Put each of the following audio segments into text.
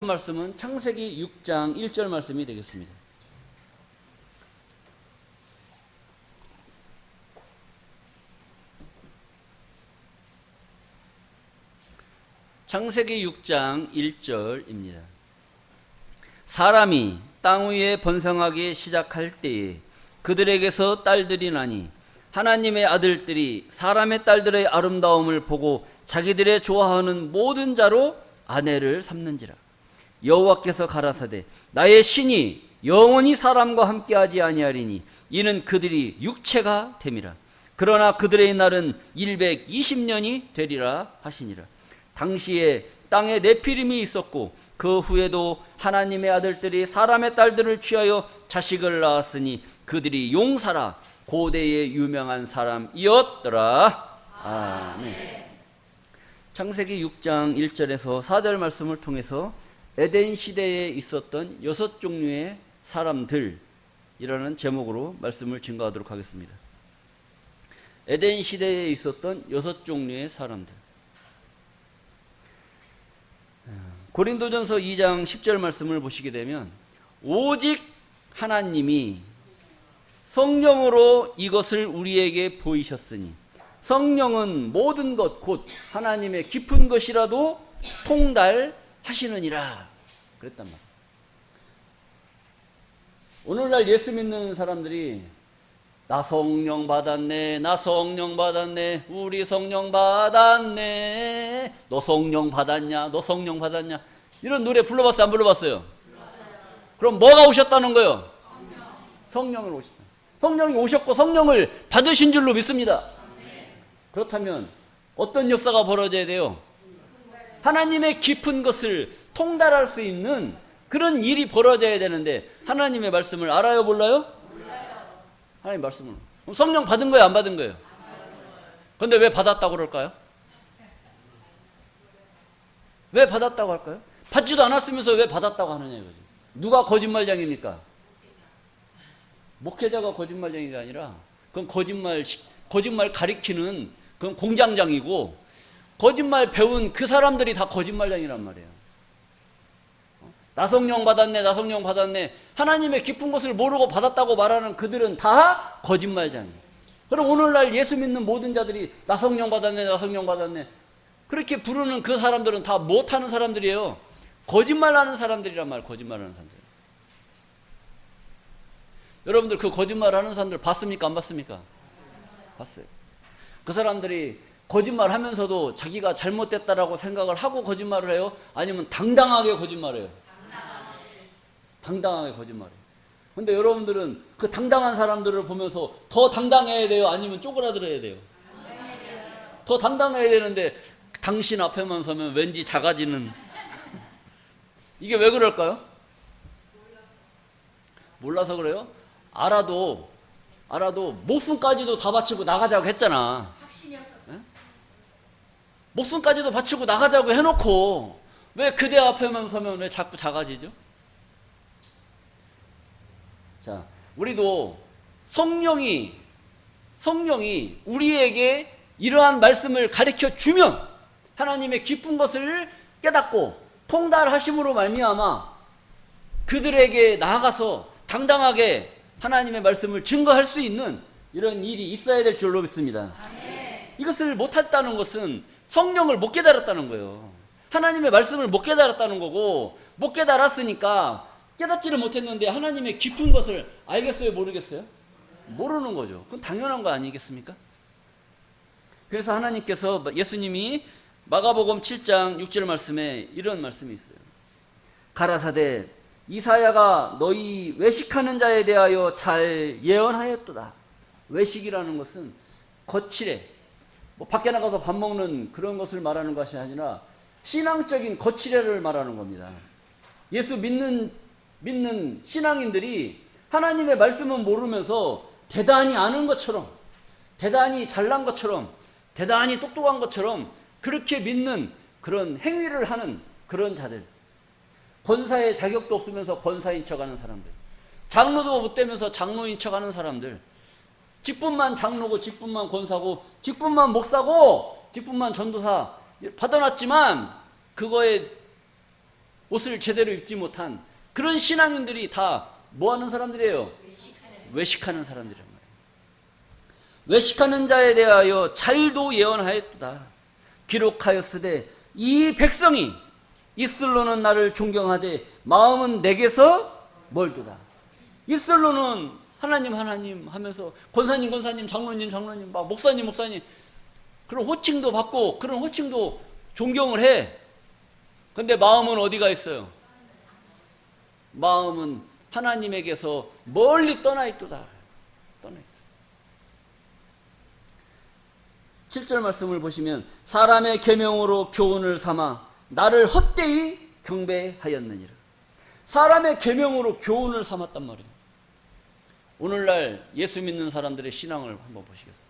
말씀은 창세기 6장 1절 말씀이 되겠습니다. 창세기 6장 1절입니다. 사람이 땅 위에 번성하기 시작할 때에 그들에게서 딸들이 나니 하나님의 아들들이 사람의 딸들의 아름다움을 보고 자기들의 좋아하는 모든 자로 아내를 삼는지라. 여호와께서 가라사대 나의 신이 영원히 사람과 함께하지 아니하리니 이는 그들이 육체가 됨이라. 그러나 그들의 날은 120년이 되리라 하시니라. 당시에 땅에 네피림이 있었고 그 후에도 하나님의 아들들이 사람의 딸들을 취하여 자식을 낳았으니 그들이 용사라 고대의 유명한 사람이었더라. 아멘. 창세기 6장 1절에서 4절 말씀을 통해서 에덴 시대에 있었던 6종류의 사람들이라는 제목으로 말씀을 증거하도록 하겠습니다. 에덴 시대에 있었던 6종류의 사람들. 고린도전서 2장 10절 말씀을 보시게 되면 오직 하나님이 성령으로 이것을 우리에게 보이셨으니 성령은 모든 것 곧 하나님의 깊은 것이라도 통달하시느니라 그랬단 말이에요. 오늘날 예수 믿는 사람들이 나 성령 받았네, 나 성령 받았네, 우리 성령 받았네, 너 성령 받았냐, 너 성령 받았냐, 이런 노래 불러봤어요, 안 불러봤어요? 그럼 뭐가 오셨다는 거예요? 성령을 오셨다. 성령이 오셨고 성령을 받으신 줄로 믿습니다. 그렇다면 어떤 역사가 벌어져야 돼요? 하나님의 깊은 것을 통달할 수 있는 그런 일이 벌어져야 되는데 하나님의 말씀을 알아요, 몰라요? 하나님 말씀을. 그럼 성령 받은 거예요, 안 받은 거예요? 그런데 왜 받았다고 그럴까요? 왜 받았다고 할까요? 받지도 않았으면서 왜 받았다고 하느냐 이거죠. 누가 거짓말쟁입니까? 목회자가 거짓말쟁이가 아니라 그건 거짓말 가리키는 그건 공장장이고 거짓말 배운 그 사람들이 다 거짓말쟁이란 말이에요. 나 성령 받았네, 나 성령 받았네. 하나님의 깊은 것을 모르고 받았다고 말하는 그들은 다 거짓말쟁이. 그럼 오늘날 예수 믿는 모든 자들이 나 성령 받았네, 나 성령 받았네. 그렇게 부르는 그 사람들은 다 못하는 사람들이에요. 거짓말하는 사람들이란 말이에요. 거짓말하는 사람들. 여러분들 그 거짓말하는 사람들 봤습니까? 안 봤습니까? 봤어요. 그 사람들이 거짓말하면서도 자기가 잘못됐다라고 생각을 하고 거짓말을 해요? 아니면 당당하게 거짓말해요? 당당하게 거짓말해요. 근데 여러분들은 그 당당한 사람들을 보면서 더 당당해야 돼요? 아니면 쪼그라들어야 돼요? 더 당당해야 되는데 당신 앞에만 서면 왠지 작아지는 이게 왜 그럴까요? 몰라서 그래요? 알아도 목숨까지도 다 바치고 나가자고 했잖아. 확신이 없었어. 네? 목숨까지도 바치고 나가자고 해놓고 왜 그대 앞에만 서면 왜 자꾸 작아지죠? 자, 우리도 성령이 우리에게 이러한 말씀을 가르쳐 주면 하나님의 깊은 것을 깨닫고 통달하심으로 말미암아 그들에게 나아가서 당당하게 하나님의 말씀을 증거할 수 있는 이런 일이 있어야 될 줄로 믿습니다. 아멘. 이것을 못했다는 것은 성령을 못 깨달았다는 거예요. 하나님의 말씀을 못 깨달았다는 거고 못 깨달았으니까 깨닫지를 못했는데 하나님의 깊은 것을 알겠어요, 모르겠어요? 모르는 거죠. 그건 당연한 거 아니겠습니까? 그래서 하나님께서 예수님이 마가복음 7장 6절 말씀에 이런 말씀이 있어요. 가라사대 이사야가 너희 외식하는 자에 대하여 잘 예언하였도다. 외식이라는 것은 거칠해. 밖에 나가서 밥 먹는 그런 것을 말하는 것이 아니라 신앙적인 거칠해를 말하는 겁니다. 예수 믿는 신앙인들이 하나님의 말씀은 모르면서 대단히 아는 것처럼, 대단히 잘난 것처럼, 대단히 똑똑한 것처럼 그렇게 믿는 그런 행위를 하는 그런 자들. 권사의 자격도 없으면서 권사인 척하는 사람들, 장로도 못 되면서 장로인 척하는 사람들, 직분만 장로고 직분만 권사고 직분만 목사고 직분만 전도사 받아놨지만 그거에 옷을 제대로 입지 못한 그런 신앙인들이 다 뭐하는 사람들이에요? 외식하는 사람들이란 말이에요. 외식하는 자에 대하여 잘도 예언하였도다. 기록하였으되 이 백성이 입술로는 나를 존경하되 마음은 내게서 멀도다. 입술로는 하나님 하나님 하면서 권사님 권사님 장로님 장로님 막 목사님 목사님 그런 호칭도 받고 그런 호칭도 존경을 해. 근데 마음은 어디가 있어요? 마음은 하나님에게서 멀리 떠나 있도다. 떠나 있어. 7절 말씀을 보시면 사람의 계명으로 교훈을 삼아 나를 헛되이 경배하였느니라. 사람의 계명으로 교훈을 삼았단 말이에요. 오늘날 예수 믿는 사람들의 신앙을 한번 보시겠습니다.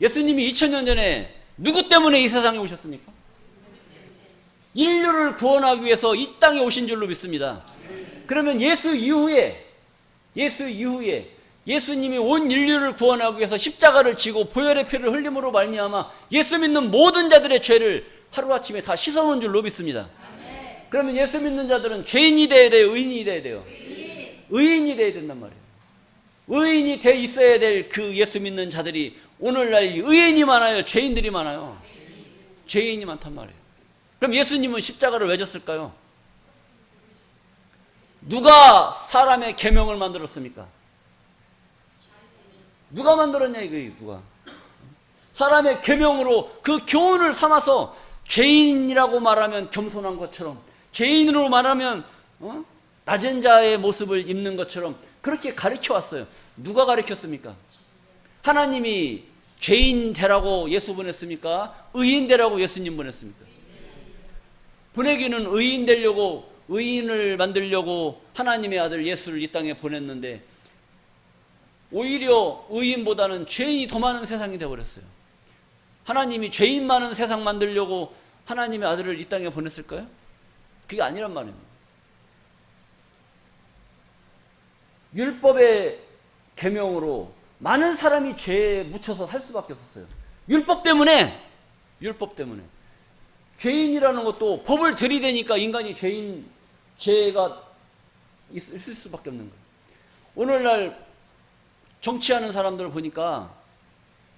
예수님이 2000년 전에 누구 때문에 이 세상에 오셨습니까? 인류를 구원하기 위해서 이 땅에 오신 줄로 믿습니다. 그러면 예수 이후에 예수님이 온 인류를 구원하기 위해서 십자가를 지고 보혈의 피를 흘림으로 말미암아 예수 믿는 모든 자들의 죄를 하루아침에 다 씻어놓은 줄로 믿습니다. 그러면 예수 믿는 자들은 죄인이 돼야 돼요? 의인이 돼야 돼요? 의인이 돼야 된단 말이에요. 의인이 돼 있어야 될 그 예수 믿는 자들이 오늘날 의인이 많아요? 죄인들이 많아요? 죄인이 많단 말이에요. 그럼 예수님은 십자가를 왜 졌을까요? 누가 사람의 계명을 만들었습니까? 누가 만들었냐 이거예요. 누가? 사람의 계명으로 그 교훈을 삼아서 죄인이라고 말하면 겸손한 것처럼 죄인으로 말하면 낮은 자의 모습을 입는 것처럼 그렇게 가르쳐 왔어요. 누가 가르쳤습니까? 하나님이 죄인 되라고 예수 보냈습니까? 의인 되라고 예수님 보냈습니까? 보내기는 의인 되려고 의인을 만들려고 하나님의 아들 예수를 이 땅에 보냈는데 오히려 의인보다는 죄인이 더 많은 세상이 되어버렸어요. 하나님이 죄인 많은 세상 만들려고 하나님의 아들을 이 땅에 보냈을까요? 그게 아니란 말입니다. 율법의 계명으로 많은 사람이 죄에 묻혀서 살 수밖에 없었어요. 율법 때문에 죄인이라는 것도 법을 들이대니까 인간이 죄가 있을 수밖에 없는 거예요. 오늘날 정치하는 사람들을 보니까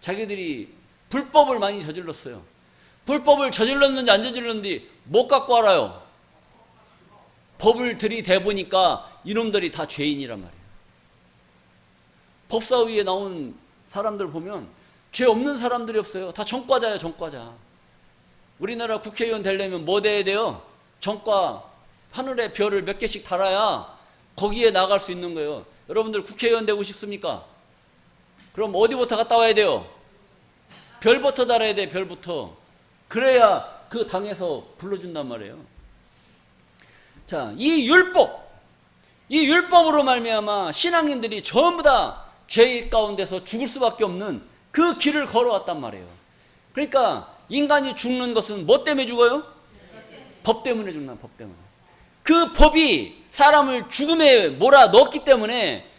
자기들이 불법을 많이 저질렀어요. 불법을 저질렀는지 안 저질렀는지 못 갖고 알아요. 법을 들이대보니까 이놈들이 다 죄인이란 말이에요. 법사위에 나온 사람들 보면 죄 없는 사람들이 없어요. 다 전과자예요. 전과자. 우리나라 국회의원 되려면 뭐 돼야 돼요? 전과 하늘에 별을 몇 개씩 달아야 거기에 나갈 수 있는 거예요. 여러분들 국회의원 되고 싶습니까? 그럼 어디부터 갔다 와야 돼요? 별부터 달아야 돼. 별부터. 그래야 그 당에서 불러준단 말이에요. 자, 이 율법으로 말미암아 신앙인들이 전부 다 죄 가운데서 죽을 수밖에 없는 그 길을 걸어왔단 말이에요. 그러니까 인간이 죽는 것은 뭐 때문에 죽어요? 법 때문에 죽는 법 때문에. 그 법이 사람을 죽음에 몰아넣었기 때문에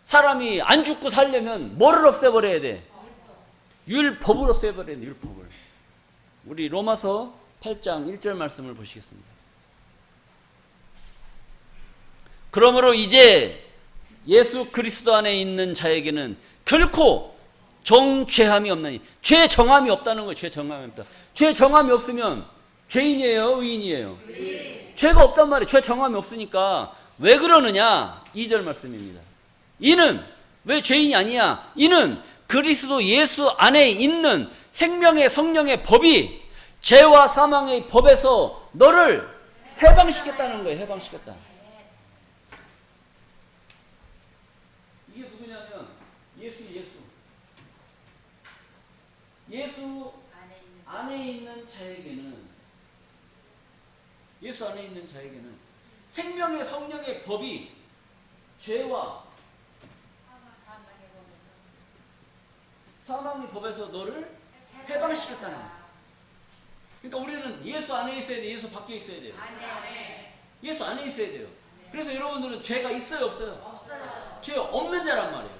사람이 안 죽고 살려면 뭐를 없애버려야 돼? 율법을 없애버려야 돼. 율법을. 우리 로마서 8장 1절 말씀을 보시겠습니다. 그러므로 이제 예수 그리스도 안에 있는 자에게는 결코 정죄함이 없나니. 죄 정함이 없다는 거예요. 죄 정함이 없다. 죄 정함이 없으면 죄인이에요? 의인이에요? 죄가 없단 말이에요. 죄 정함이 없으니까 왜 그러느냐? 2절 말씀입니다. 이는 왜 죄인이 아니야? 이는 그리스도 예수 안에 있는 생명의 성령의 법이 죄와 사망의 법에서 너를 해방시켰다는 거예요. 해방시켰다. 이게 누구냐면 예수 안에 있는 자에게는 생명의 성령의 법이 죄와 사망의 법에서 너를 해방시켰다는 거예요. 그러니까 우리는 예수 안에 있어야 돼요? 예수 밖에 있어야 돼요? 예수 안에 있어야 돼요. 그래서 여러분들은 죄가 있어요? 없어요? 없어요. 죄 없는 자란 말이에요.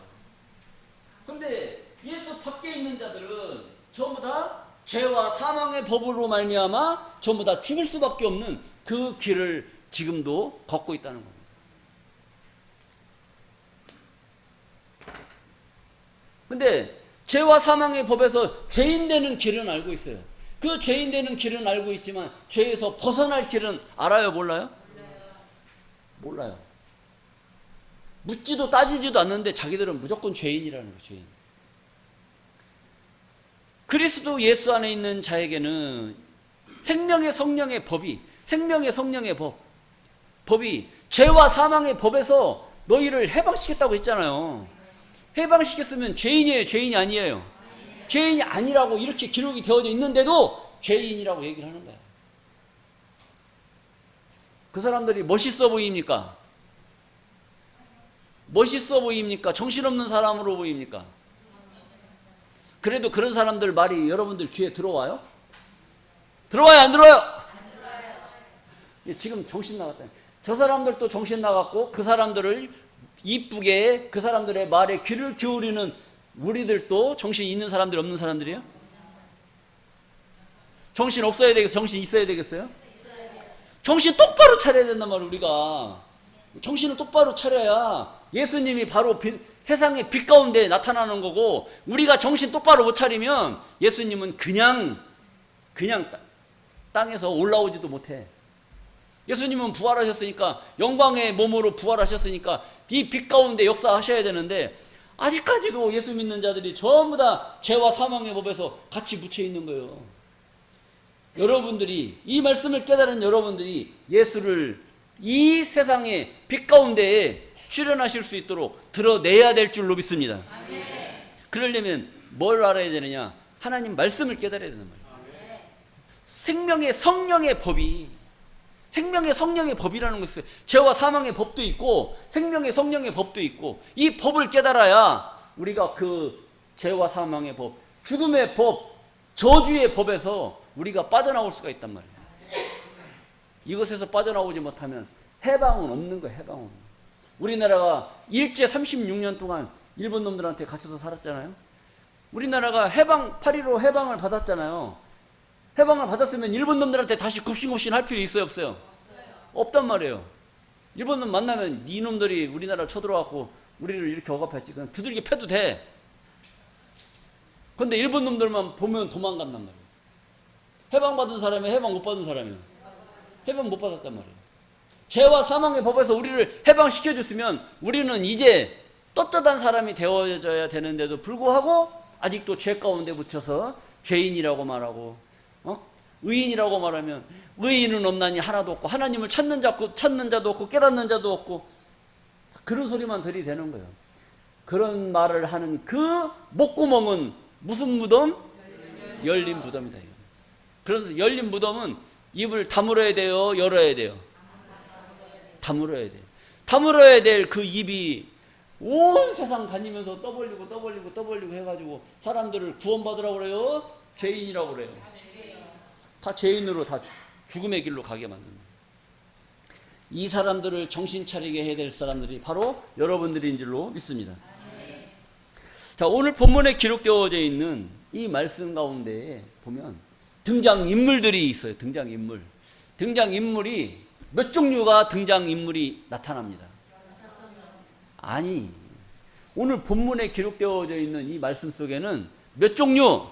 근데 예수 밖에 있는 자들은 전부 다 죄와 사망의 법으로 말미암아 전부 다 죽을 수밖에 없는 그 길을 지금도 걷고 있다는 겁니다. 근데 죄와 사망의 법에서 죄인 되는 길은 알고 있어요. 그 죄인 되는 길은 알고 있지만 죄에서 벗어날 길은 알아요, 몰라요? 몰라요. 묻지도 따지지도 않는데 자기들은 무조건 죄인이라는 거예요. 죄인. 그리스도 예수 안에 있는 자에게는 생명의 성령의 법이, 생명의 성령의 법이 죄와 사망의 법에서 너희를 해방시켰다고 했잖아요. 해방시켰으면 죄인이에요, 죄인이 아니에요? 죄인이 아니라고 이렇게 기록이 되어져 있는데도 죄인이라고 얘기를 하는 거예요. 그 사람들이 멋있어 보입니까? 멋있어 보입니까? 정신없는 사람으로 보입니까? 그래도 그런 사람들 말이 여러분들 귀에 들어와요? 들어와요, 안 들어와요? 지금 정신 나갔다. 저 사람들도 정신 나갔고 그 사람들을 이쁘게 그 사람들의 말에 귀를 기울이는 우리들도 정신 있는 사람들 없는 사람들이에요? 정신 없어야 되겠어요? 정신 있어야 되겠어요? 정신 똑바로 차려야 된단 말이에요. 우리가 정신을 똑바로 차려야 예수님이 바로 세상의 빛 가운데 나타나는 거고, 우리가 정신 똑바로 못 차리면 예수님은 그냥 땅에서 올라오지도 못해. 예수님은 부활하셨으니까, 영광의 몸으로 부활하셨으니까 이 빛 가운데 역사하셔야 되는데 아직까지도 예수 믿는 자들이 전부 다 죄와 사망의 법에서 같이 묻혀 있는 거예요. 여러분들이, 이 말씀을 깨달은 여러분들이 예수를 이 세상의 빛 가운데에 출현하실 수 있도록 드러내야 될 줄로 믿습니다. 아멘. 그러려면 뭘 알아야 되느냐? 하나님 말씀을 깨달아야 되는 말이에요. 생명의 성령의 법이, 생명의 성령의 법이라는 것이 죄와 사망의 법도 있고 생명의 성령의 법도 있고, 이 법을 깨달아야 우리가 그 죄와 사망의 법, 죽음의 법, 저주의 법에서 우리가 빠져나올 수가 있단 말이에요. 이것에서 빠져나오지 못하면 해방은 없는 거예요. 해방은. 우리나라가 일제 36년 동안 일본 놈들한테 갇혀서 살았잖아요. 우리나라가 8.15 해방을 받았잖아요. 해방을 받았으면 일본 놈들한테 다시 굽신굽신 할 필요 있어요, 없어요? 없단 말이에요. 일본 놈 만나면 네 놈들이 우리나라 쳐들어와갖고 우리를 이렇게 억압했지, 그냥 두들겨 패도 돼. 근데 일본 놈들만 보면 도망간단 말이에요. 해방 받은 사람이 해방 못 받은 사람이에요. 해방 못 받았단 말이에요. 죄와 사망의 법에서 우리를 해방시켜줬으면 우리는 이제 떳떳한 사람이 되어져야 되는데도 불구하고 아직도 죄 가운데 묻혀서 죄인이라고 말하고, 의인이라고 말하면 의인은 없나니 하나도 없고 하나님을 찾는 자도 없고 깨닫는 자도 없고, 그런 소리만 들이대는 거예요. 그런 말을 하는 그 목구멍은 무슨 무덤? 열린 무덤이다. 그래서 열린 무덤은 입을 다물어야 돼요, 열어야 돼요? 다물어야 돼요. 다물어야 될 그 입이 온 세상 다니면서 떠벌리고 해가지고 사람들을 구원받으라고 그래요? 죄인이라고 그래요? 다 죄인으로 다 죽음의 길로 가게 만듭니다. 이 사람들을 정신 차리게 해야 될 사람들이 바로 여러분들인 줄로 믿습니다. 자, 오늘 본문에 기록되어져 있는 이 말씀 가운데에 보면 등장인물들이 있어요. 등장인물이 몇 종류가 등장인물이 나타납니다. 아니, 오늘 본문에 기록되어져 있는 이 말씀 속에는 몇 종류?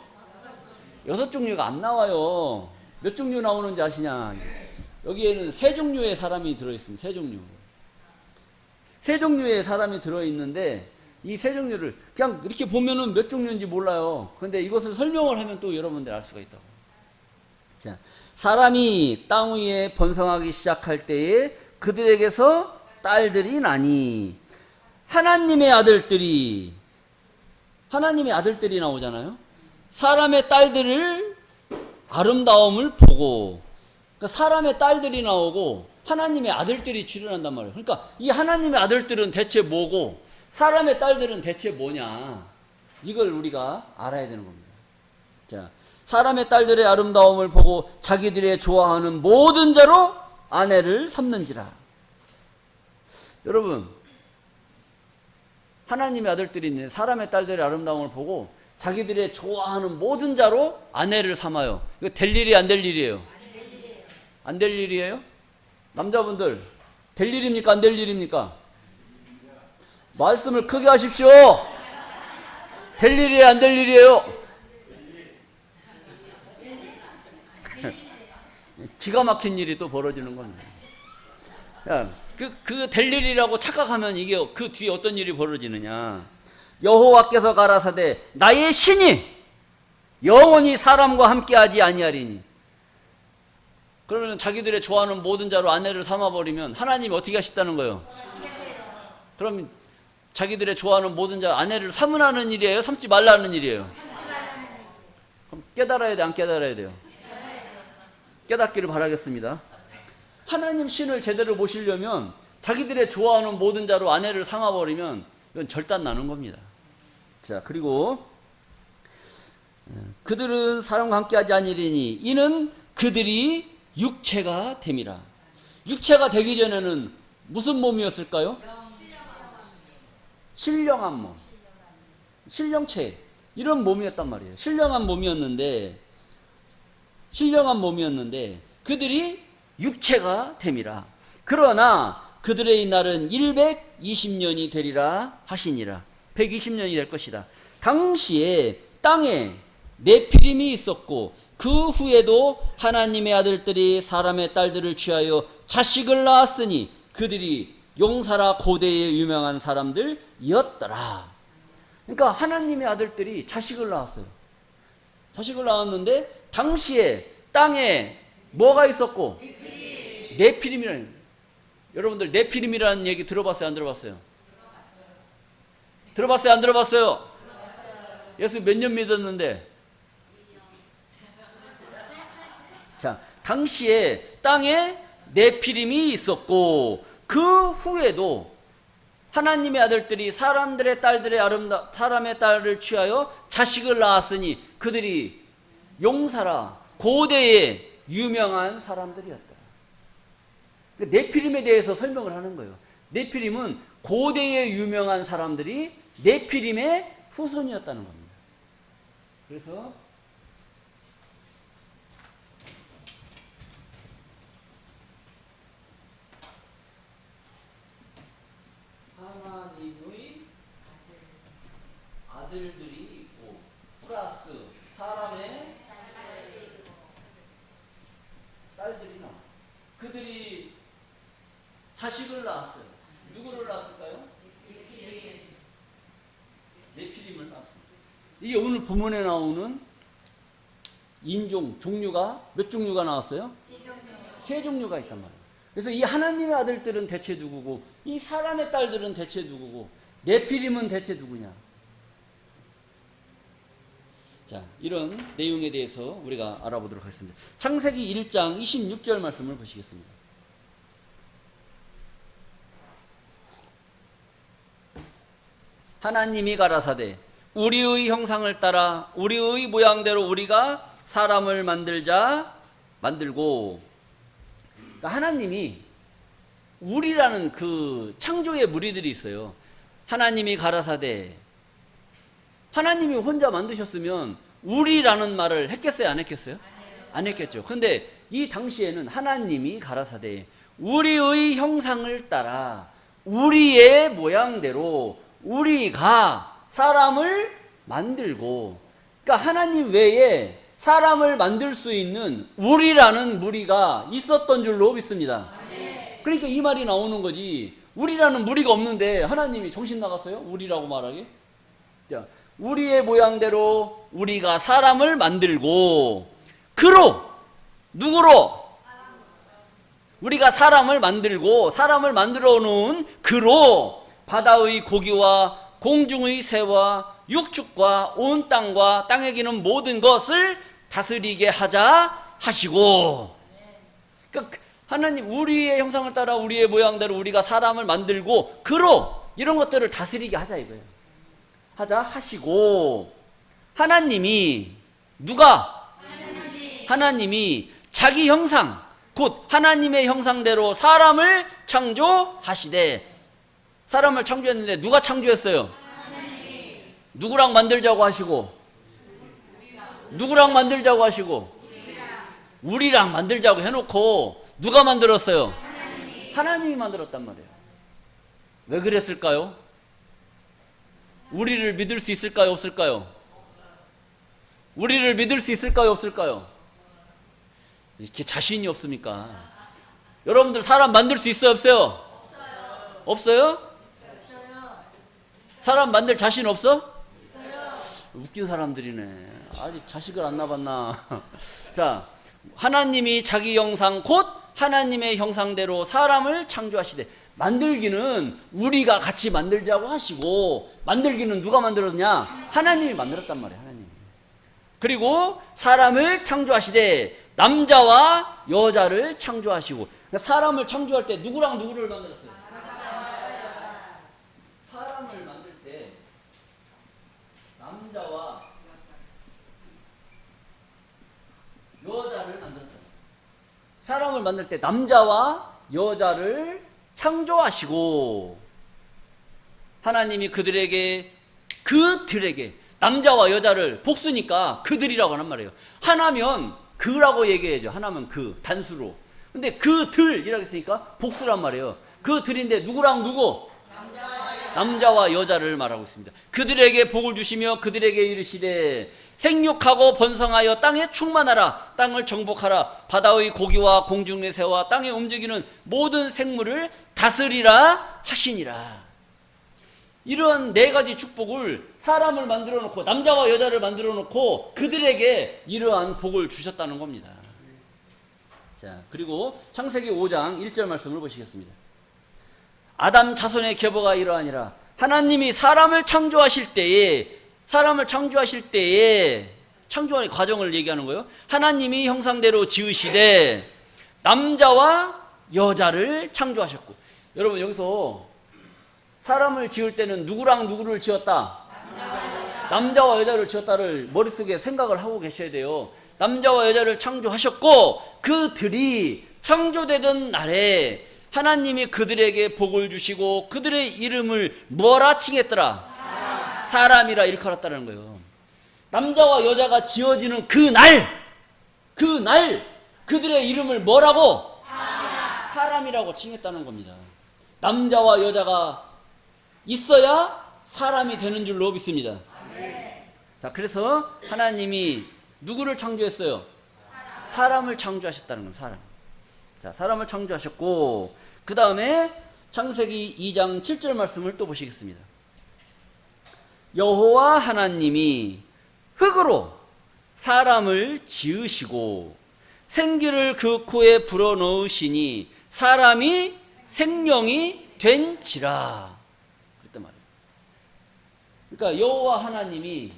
6종류가 안 나와요. 몇 종류 나오는지 아시냐? 여기에는 3종류의 사람이 들어있습니다. 3종류. 3종류의 사람이 들어있는데 이 3종류를 그냥 이렇게 보면은 몇 종류인지 몰라요. 그런데 이것을 설명을 하면 또 여러분들 알 수가 있다고. 자, 사람이 땅 위에 번성하기 시작할 때에 그들에게서 딸들이 나니 하나님의 아들들이 나오잖아요. 사람의 딸들을 아름다움을 보고, 그러니까 사람의 딸들이 나오고 하나님의 아들들이 출현한단 말이에요. 그러니까 이 하나님의 아들들은 대체 뭐고 사람의 딸들은 대체 뭐냐, 이걸 우리가 알아야 되는 겁니다. 자, 사람의 딸들의 아름다움을 보고 자기들의 좋아하는 모든 자로 아내를 삼는지라. 여러분, 하나님의 아들들이 있는 사람의 딸들의 아름다움을 보고 자기들의 좋아하는 모든 자로 아내를 삼아요. 이거 될 일이 안 될 일이에요? 안 될 일이에요? 남자분들 될 일입니까? 안 될 일입니까? 말씀을 크게 하십시오. 될 일이에요? 안 될 일이에요? 기가 막힌 일이 또 벌어지는 겁니다. 그 될 일이라고 착각하면 이게 그 뒤에 어떤 일이 벌어지느냐. 여호와께서 가라사대 나의 신이 영원히 사람과 함께하지 아니하리니. 그러면 자기들의 좋아하는 모든 자로 아내를 삼아버리면 하나님이 어떻게 하시다는 거예요? 그럼 자기들의 좋아하는 모든 자 아내를 삼으라는 일이에요? 삼지 말라는 일이에요? 그럼 깨달아야 돼, 안 깨달아야 돼요? 깨닫기를 바라겠습니다. 하나님 신을 제대로 모시려면 자기들의 좋아하는 모든 자로 아내를 삼아버리면 이건 절단 나는 겁니다. 자, 그리고 그들은 사람과 함께하지 아니리니 이는 그들이 육체가 됨이라. 육체가 되기 전에는 무슨 몸이었을까요? 신령한 몸, 신령체, 이런 몸이었단 말이에요. 신령한 몸이었는데 그들이 육체가 됨이라. 그러나 그들의 이 날은 120년이 되리라 하시니라. 120년이 될 것이다. 당시에 땅에 네피림이 있었고 그 후에도 하나님의 아들들이 사람의 딸들을 취하여 자식을 낳았으니 그들이 용사라 고대의 유명한 사람들이었더라. 그러니까 하나님의 아들들이 자식을 낳았어요. 자식을 낳았는데 당시에 땅에 뭐가 있었고? 네피림이라는. 여러분들 네피림이라는 얘기 들어봤어요? 안 들어봤어요? 들어봤어요? 안 들어봤어요? 예수 몇 년 믿었는데? 자, 당시에 땅에 네피림이 있었고 그 후에도 하나님의 아들들이 사람의 딸을 취하여 자식을 낳았으니 그들이 용사라 고대의 유명한 사람들이었다. 네피림에 대해서 설명을 하는 거예요. 네피림은 고대의 유명한 사람들이 네피림의 후손이었다는 겁니다. 그래서 하나님의 아들들이 있고 플러스 사람의 딸들이 나와. 그들이 자식을 낳았어요. 누구를 낳았을까요? 네피림을 낳았습니다. 이게 오늘 본문에 나오는 인종, 종류가 몇 종류가 나왔어요? 세 종류가 있단 말이에요. 그래서 이 하나님의 아들들은 대체 누구고 이 사람의 딸들은 대체 누구고 네피림은 대체 누구냐. 자, 이런 내용에 대해서 우리가 알아보도록 하겠습니다. 창세기 1장 26절 말씀을 보시겠습니다. 하나님이 가라사대 우리의 형상을 따라 우리의 모양대로 우리가 사람을 만들고. 그러니까 하나님이 우리라는 그 창조의 무리들이 있어요. 하나님이 가라사대, 하나님이 혼자 만드셨으면 우리라는 말을 했겠어요? 안 했겠어요? 안 했겠죠. 근데 이 당시에는 하나님이 가라사대 우리의 형상을 따라 우리의 모양대로 우리가 사람을 만들고. 그러니까 하나님 외에 사람을 만들 수 있는 우리라는 무리가 있었던 줄로 믿습니다. 그러니까 이 말이 나오는 거지. 우리라는 무리가 없는데 하나님이 정신 나갔어요? 우리라고 말하기? 자, 우리의 모양대로 우리가 사람을 만들고 누구로? 우리가 사람을 만들고 사람을 만들어 놓은 그로 바다의 고기와 공중의 새와 육축과 온 땅과 땅에 기는 모든 것을 다스리게 하자 하시고. 그러니까 하나님 우리의 형상을 따라 우리의 모양대로 우리가 사람을 만들고 그로 이런 것들을 다스리게 하자 이거예요. 하자 하시고. 하나님이 누가? 하나님이 자기 형상 곧 하나님의 형상대로 사람을 창조하시되. 사람을 창조했는데 누가 창조했어요? 누구랑 만들자고 하시고? 누구랑 만들자고 하시고? 우리랑 만들자고 해놓고 누가 만들었어요? 하나님이 만들었단 말이에요. 왜 그랬을까요? 우리를 믿을 수 있을까요? 없을까요? 우리를 믿을 수 있을까요? 없을까요? 이렇게 자신이 없습니까? 여러분들 사람 만들 수 있어요? 없어요? 없어요? 사람 만들 자신 없어? 웃긴 사람들이네. 아직 자식을 안 낳았나. 자, 하나님이 자기 형상 곧 하나님의 형상대로 사람을 창조하시되, 만들기는 우리가 같이 만들자고 하시고, 만들기는 누가 만들었냐? 하나님이 만들었단 말이에요. 하나님. 그리고 사람을 창조하시되 남자와 여자를 창조하시고. 그러니까 사람을 창조할 때 누구랑 누구를 만들었어요? 사람을 만들 때 남자와 여자를 만들었잖아요. 사람을 만들 때 남자와 여자를 창조하시고, 하나님이 그들에게 남자와 여자를, 복수니까 그들이라고 하는 말이에요. 하나면 그라고 얘기해야죠. 하나면 그, 단수로. 근데 그들이라고 했으니까 복수란 말이에요. 그들인데 누구랑 누구? 남자와 여자를 말하고 있습니다. 그들에게 복을 주시며 그들에게 이르시되 생육하고 번성하여 땅에 충만하라. 땅을 정복하라. 바다의 고기와 공중의 새와 땅에 움직이는 모든 생물을 다스리라 하시니라. 이런 네 가지 축복을 사람을 만들어 놓고, 남자와 여자를 만들어 놓고 그들에게 이러한 복을 주셨다는 겁니다. 자, 그리고 창세기 5장 1절 말씀을 보시겠습니다. 아담 자손의 계보가 이러하니라. 하나님이 사람을 창조하실 때에 창조하는 과정을 얘기하는 거예요. 하나님이 형상대로 지으시되 남자와 여자를 창조하셨고. 여러분, 여기서 사람을 지을 때는 누구랑 누구를 지었다? 남자와 여자를 지었다를 머릿속에 생각을 하고 계셔야 돼요. 남자와 여자를 창조하셨고, 그들이 창조되던 날에 하나님이 그들에게 복을 주시고 그들의 이름을 뭐라 칭했더라? 사람이라 일컬었다는 거예요. 남자와 여자가 지어지는 그날 그들의 이름을 뭐라고? 사람이라고 칭했다는 겁니다. 남자와 여자가 있어야 사람이 되는 줄로 믿습니다. 자, 그래서 하나님이 누구를 창조했어요? 사람을 창조하셨다는 겁니다. 사람. 자, 사람을 창조하셨고, 그 다음에 창세기 2장 7절 말씀을 또 보시겠습니다. 여호와 하나님이 흙으로 사람을 지으시고 생기를 그 코에 불어넣으시니 사람이 생명이 된지라. 그랬단 말이에요. 그러니까 여호와 하나님이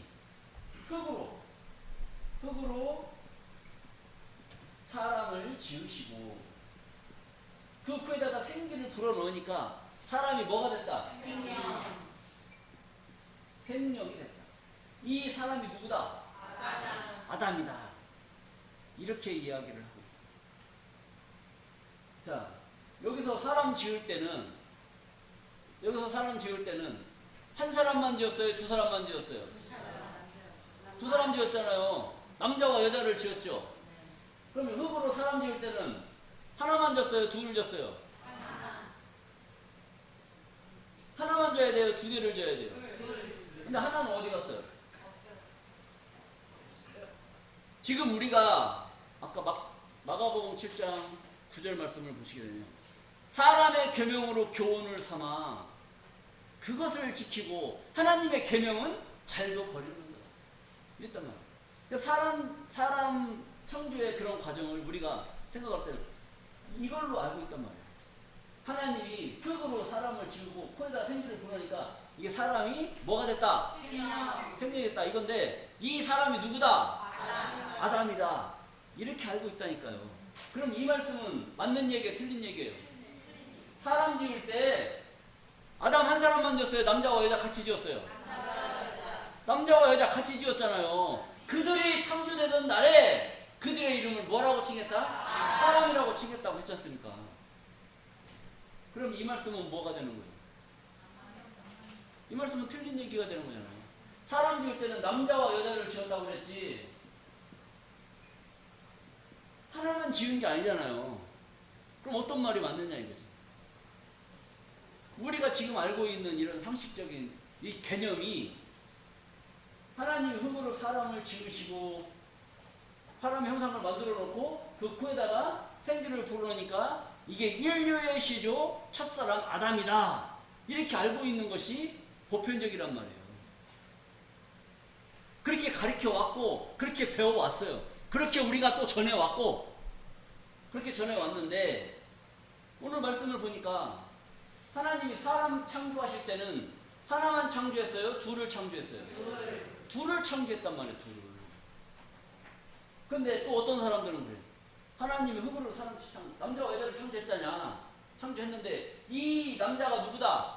흙으로 사람을 지으시고 그 코에다가 생기를 불어넣으니까 사람이 뭐가 됐다? 생명이 됐다. 이 사람이 누구다? 아담이다. 이렇게 이야기를 하고 있어요. 자, 여기서 사람 지을 때는 한 사람만 지었어요? 두 사람만 지었어요? 두 사람 지었잖아요. 남자와 여자를 지었죠. 그러면 흙으로 사람 지을 때는 하나만 졌어요? 둘을 졌어요? 하나만 져야 돼요? 두 개를 져야 돼요? 근데 하나는 어디 갔어요? 지금 우리가 아까 마가복음 7장 9절 말씀을 보시게 되면 사람의 계명으로 교훈을 삼아 그것을 지키고 하나님의 계명은 잘도 버리는 거다. 이랬단 말이에요. 사람 창조의 그런 과정을 우리가 생각할 때는 이걸로 알고 있단 말이에요. 하나님이 흙으로 사람을 지우고 코에다 생기를 불으니까 이게 사람이 뭐가 됐다? 생명이 됐다. 이건데 이 사람이 누구다? 아담이다. 이렇게 알고 있다니까요. 그럼 이 말씀은 맞는 얘기예요? 틀린 얘기예요? 사람 지을 때 아담 한 사람만 지었어요? 남자와 여자 같이 지었어요? 남자와 여자 같이 지었잖아요. 그들이 창조되던 날에 그들의 이름을 뭐라고 칭했다? 사람이라고 칭했다고 했지 않습니까? 그럼 이 말씀은 뭐가 되는 거예요? 이 말씀은 틀린 얘기가 되는 거잖아요. 사람 지을 때는 남자와 여자를 지었다고 그랬지 하나만 지은 게 아니잖아요. 그럼 어떤 말이 맞느냐 이거지. 우리가 지금 알고 있는 이런 상식적인 이 개념이 하나님이 흙으로 사람을 지으시고 사람의 형상을 만들어 놓고 그 코에다가 생기를 불어넣으니까 이게 인류의 시조 첫사람 아담이다. 이렇게 알고 있는 것이 보편적이란 말이에요. 그렇게 가르쳐 왔고 그렇게 배워 왔어요. 그렇게 우리가 또 전해 왔고 그렇게 전해 왔는데 오늘 말씀을 보니까 하나님이 사람 창조하실 때는 하나만 창조했어요? 둘을 창조했어요? 둘을 창조했단 말이에요. 둘을. 근데 또 어떤 사람들은 그래요. 하나님이 흙으로 사람 남자와 여자를 창조했잖아. 창조했는데 이 남자가 누구다?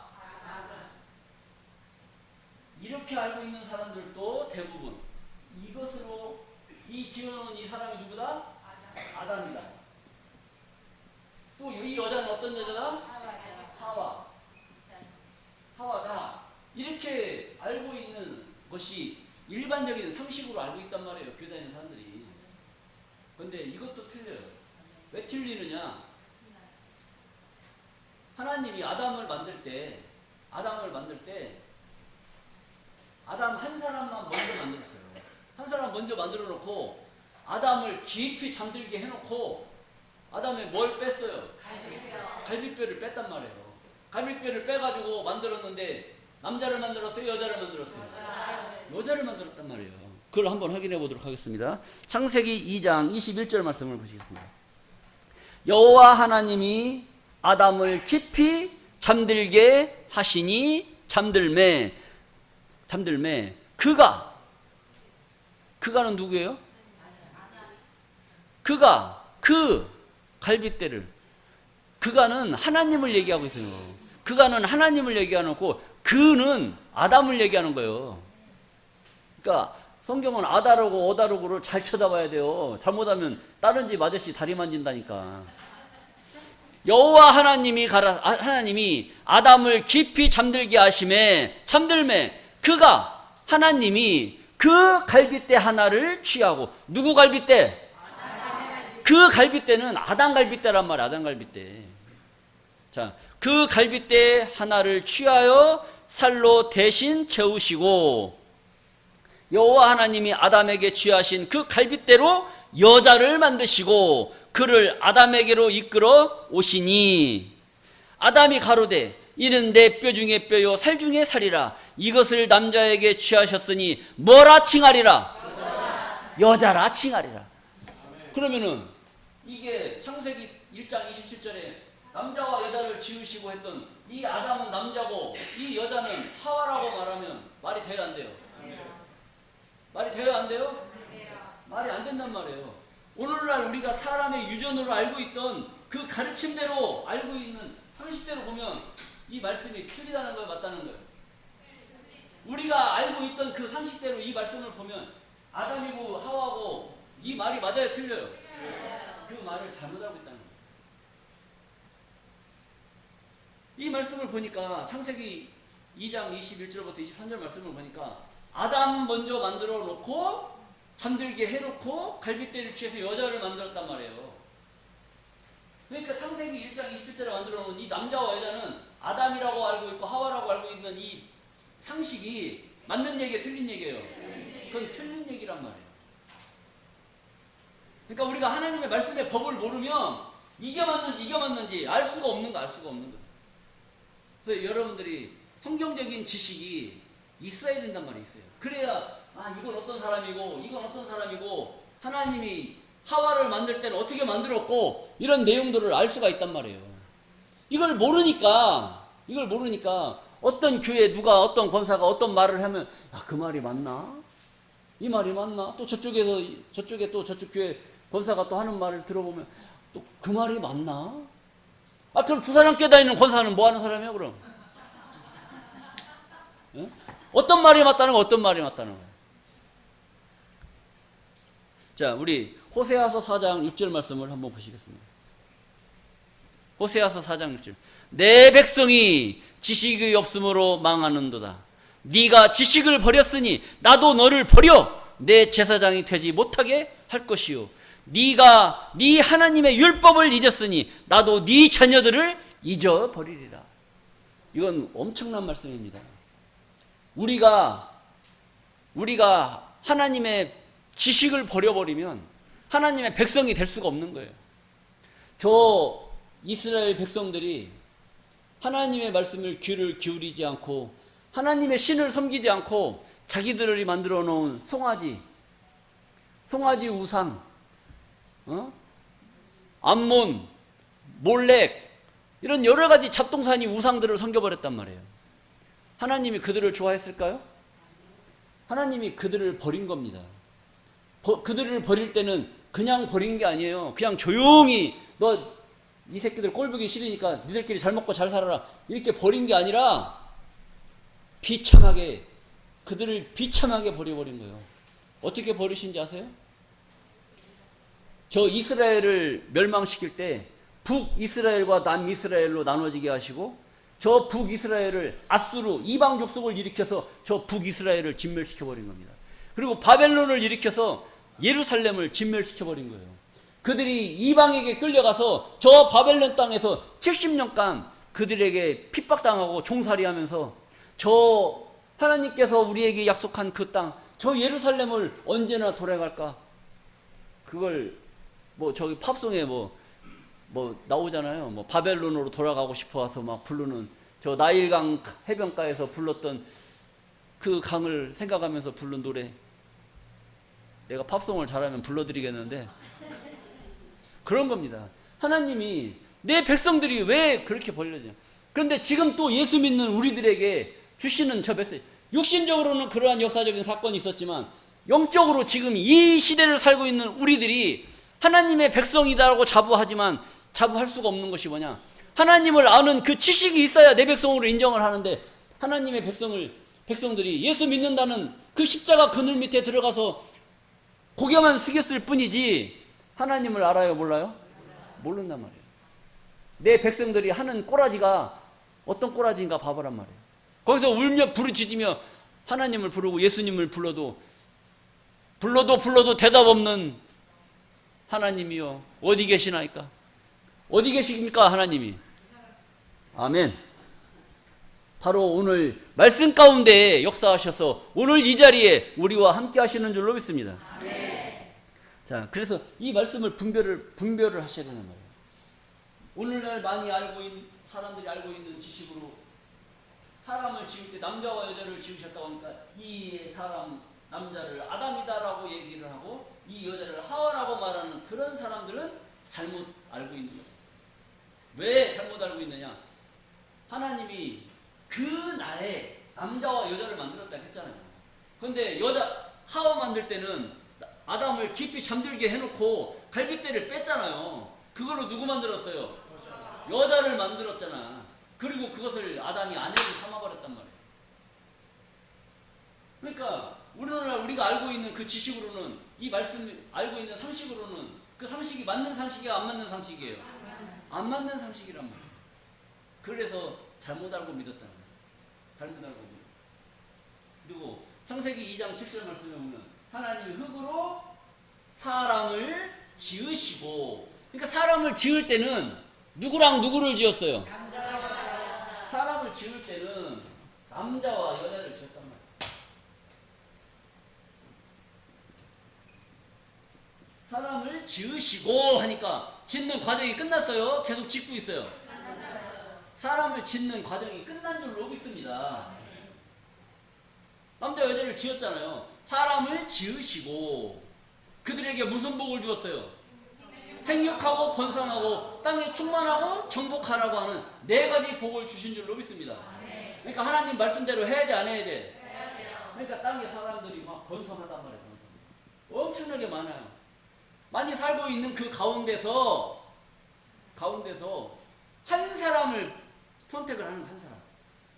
이렇게 알고 있는 사람들도 대부분 이것으로 이 지어놓은 이 사람이 누구다? 아담이다. 또 이 여자는 어떤 여자다? 하와다. 이렇게 알고 있는 것이 일반적인 상식으로 알고 있단 말이에요. 교회 다니는 사람들이. 근데 이것도 틀려요. 왜 틀리느냐? 하나님이 아담을 만들 때 아담 한 사람만 먼저 만들었어요. 한 사람 먼저 만들어 놓고 아담을 깊이 잠들게 해놓고 아담에 뭘 뺐어요? 갈비뼈를 뺐단 말이에요. 갈비뼈를 빼가지고 만들었는데 남자를 만들었어요? 여자를 만들었어요? 여자를 만들었단 말이에요. 그걸 한번 확인해 보도록 하겠습니다. 창세기 2장 21절 말씀을 보시겠습니다. 여호와 하나님이 아담을 깊이 잠들게 하시니 잠들매 그가는 누구예요? 그 갈빗대를 그가는 하나님을 얘기하고 있어요. 그가는 하나님을 얘기하고 그는 아담을 얘기하는 거예요. 그러니까 성경은 아다르고 어다르고를 잘 쳐다봐야 돼요. 잘못하면 다른 집 아저씨 다리 만진다니까. 여호와 하나님이 아담을 깊이 잠들게 하심에 잠들매 그가 하나님이 그 갈빗대 하나를 취하고 누구 갈빗대? 그 갈빗대는 아담 갈빗대란 말이야. 아담 갈빗대. 자, 그 갈빗대 하나를 취하여 살로 대신 채우시고 여호와 하나님이 아담에게 취하신 그 갈빗대로 여자를 만드시고 그를 아담에게로 이끌어 오시니 아담이 가로되 이는 내 뼈 중에 뼈요 살 중에 살이라 이것을 남자에게 취하셨으니 뭐라 칭하리라? 여자라 칭하리라. 그러면은 이게 창세기 1장 27절에 남자와 여자를 지으시고 했던 이 아담은 남자고 이 여자는 하와라고 말하면 말이 돼요 안 돼요? 말이 돼요 안 돼요? 말이 안 된단 말이에요. 오늘날 우리가 사람의 유전으로 알고 있던 그 가르침대로 알고 있는 상식대로 보면 이 말씀이 틀리다는 거예요, 맞다는 거예요? 우리가 알고 있던 그 상식대로 이 말씀을 보면 아담이고 하와고 이 말이 맞아요, 틀려요? 그 말을 잘못 알고 있다는 거예요. 이 말씀을 보니까 창세기 2장 21절부터 23절 말씀을 보니까 아담 먼저 만들어 놓고 잠들게 해놓고 갈빗대를 취해서 여자를 만들었단 말이에요. 그러니까 창세기 1장 27절에 만들어 놓은 이 남자와 여자는 아담이라고 알고 있고 하와라고 알고 있는 이 상식이 맞는 얘기예요, 틀린 얘기예요? 그건 틀린 얘기란 말이에요. 그러니까 우리가 하나님의 말씀의 법을 모르면 이게 맞는지 알 수가 없는 거예요. 그래서 여러분들이 성경적인 지식이 있어야 된단 말이 있어요. 그래야 이건 어떤 사람이고 이건 어떤 사람이고 하나님이 하와를 만들 때는 어떻게 만들었고 이런 내용들을 알 수가 있단 말이에요. 이걸 모르니까 어떤 교회 누가 어떤 권사가 어떤 말을 하면 그 말이 맞나? 이 말이 맞나? 또 저쪽에 또 저쪽 교회 권사가 또 하는 말을 들어보면 또 그 말이 맞나? 그럼 두 사람 껴다 있는 권사는 뭐 하는 사람이야 그럼? 예? 어떤 말이 맞다는 거 어떤 말이 맞다는 거야. 자, 우리 호세아서 4장 6절 말씀을 한번 보시겠습니다. 호세아서 4장 6절. 내 백성이 지식이 없으므로 망하는도다. 네가 지식을 버렸으니 나도 너를 버려 내 제사장이 되지 못하게 할 것이요. 네가 네 하나님의 율법을 잊었으니 나도 네 자녀들을 잊어버리리라. 이건 엄청난 말씀입니다. 우리가 하나님의 지식을 버려버리면 하나님의 백성이 될 수가 없는 거예요. 저 이스라엘 백성들이 하나님의 말씀을 귀를 기울이지 않고 하나님의 신을 섬기지 않고 자기들이 만들어 놓은 송아지 우상, 암몬, 몰렉 이런 여러 가지 잡동사니 우상들을 섬겨버렸단 말이에요. 하나님이 그들을 좋아했을까요? 하나님이 그들을 버린 겁니다. 그들을 버릴 때는 그냥 버린 게 아니에요. 그냥 조용히 너 이 새끼들 꼴보기 싫으니까 니들끼리 잘 먹고 잘 살아라 이렇게 버린 게 아니라 비참하게 그들을 비참하게 버려버린 거예요. 어떻게 버리신지 아세요? 저 이스라엘을 멸망시킬 때 북이스라엘과 남이스라엘로 나눠지게 하시고 저 북이스라엘을 아수르 이방 족속을 일으켜서 저 북이스라엘을 진멸시켜버린 겁니다. 그리고 바벨론을 일으켜서 예루살렘을 진멸시켜버린 거예요. 그들이 이방에게 끌려가서 저 바벨론 땅에서 70년간 그들에게 핍박당하고 종살이하면서 저 하나님께서 우리에게 약속한 그 땅, 저 예루살렘을 언제나 돌아갈까? 그걸 뭐 저기 팝송에 뭐 나오잖아요. 뭐 바벨론으로 돌아가고 싶어 와서 막 부르는 저 나일강 해변가에서 불렀던 그 강을 생각하면서 부른 노래. 내가 팝송을 잘하면 불러드리겠는데 그런 겁니다. 하나님이 내 백성들이 왜 그렇게 벌려져? 그런데 지금 또 예수 믿는 우리들에게 주시는 저 메시지, 육신적으로는 그러한 역사적인 사건이 있었지만 영적으로 지금 이 시대를 살고 있는 우리들이 하나님의 백성이다라고 자부하지만 자부할 수가 없는 것이 뭐냐? 하나님을 아는 그 지식이 있어야 내 백성으로 인정을 하는데 하나님의 백성들이 예수 믿는다는 그 십자가 그늘 밑에 들어가서 고개만 숙였을 뿐이지 하나님을 알아요, 몰라요? 모른단 말이에요. 내 백성들이 하는 꼬라지가 어떤 꼬라지인가 봐보란 말이에요. 거기서 울며 부르짖으며 하나님을 부르고 예수님을 불러도 대답 없는 하나님이요, 어디 계시나이까? 어디 계십니까 하나님이? 아멘. 바로 오늘 말씀 가운데 역사하셔서 오늘 이 자리에 우리와 함께 하시는 줄로 믿습니다. 아멘. 자, 그래서 이 말씀을 분별을 하셔야 되는 말이에요. 오늘날 많이 사람들이 알고 있는 지식으로 사람을 지을 때 남자와 여자를 지으셨다고 하니까 이 사람 남자를 아담이다라고 얘기를 하고 이 여자를 하와라고 말하는 그런 사람들은 잘못 알고 있는 거예요. 왜 잘못 알고 있느냐? 하나님이 그 날에 남자와 여자를 만들었다 했잖아요. 그런데 하와 만들 때는 아담을 깊이 잠들게 해놓고 갈빗대를 뺐잖아요. 그걸로 누구 만들었어요? 여자를 만들었잖아. 그리고 그것을 아담이 아내를 삼아버렸단 말이에요. 그러니까 오늘날 우리가 알고 있는 그 지식으로는, 이 말씀 알고 있는 상식으로는 그 상식이 맞는 상식이야, 안 맞는 상식이에요? 안 맞는 상식이란 말이에요. 그래서 잘못 알고 믿었다는 거예요. 잘못 알고 믿었다. 그리고 창세기 2장 7절 말씀에 보면 하나님이 흙으로 사람을 지으시고, 그러니까 사람을 지을 때는 누구랑 누구를 지었어요? 사람을 지을 때는 남자와 여자를 지었단 말이에요. 사람을 지으시고 하니까 짓는 과정이 끝났어요? 계속 짓고 있어요? 사람을 짓는 과정이 끝난 줄로 믿습니다. 남자 여자를 지었잖아요. 사람을 지으시고 그들에게 무슨 복을 주었어요? 생육하고 번성하고 땅에 충만하고 정복하라고 하는 4가지 복을 주신 줄로 믿습니다. 그러니까 하나님 말씀대로 해야 돼, 안 해야 돼? 그러니까 땅에 사람들이 막 번성하단 말이에요. 엄청나게 많아요. 많이 살고 있는 그 가운데서 한 사람을 선택을 하는, 한 사람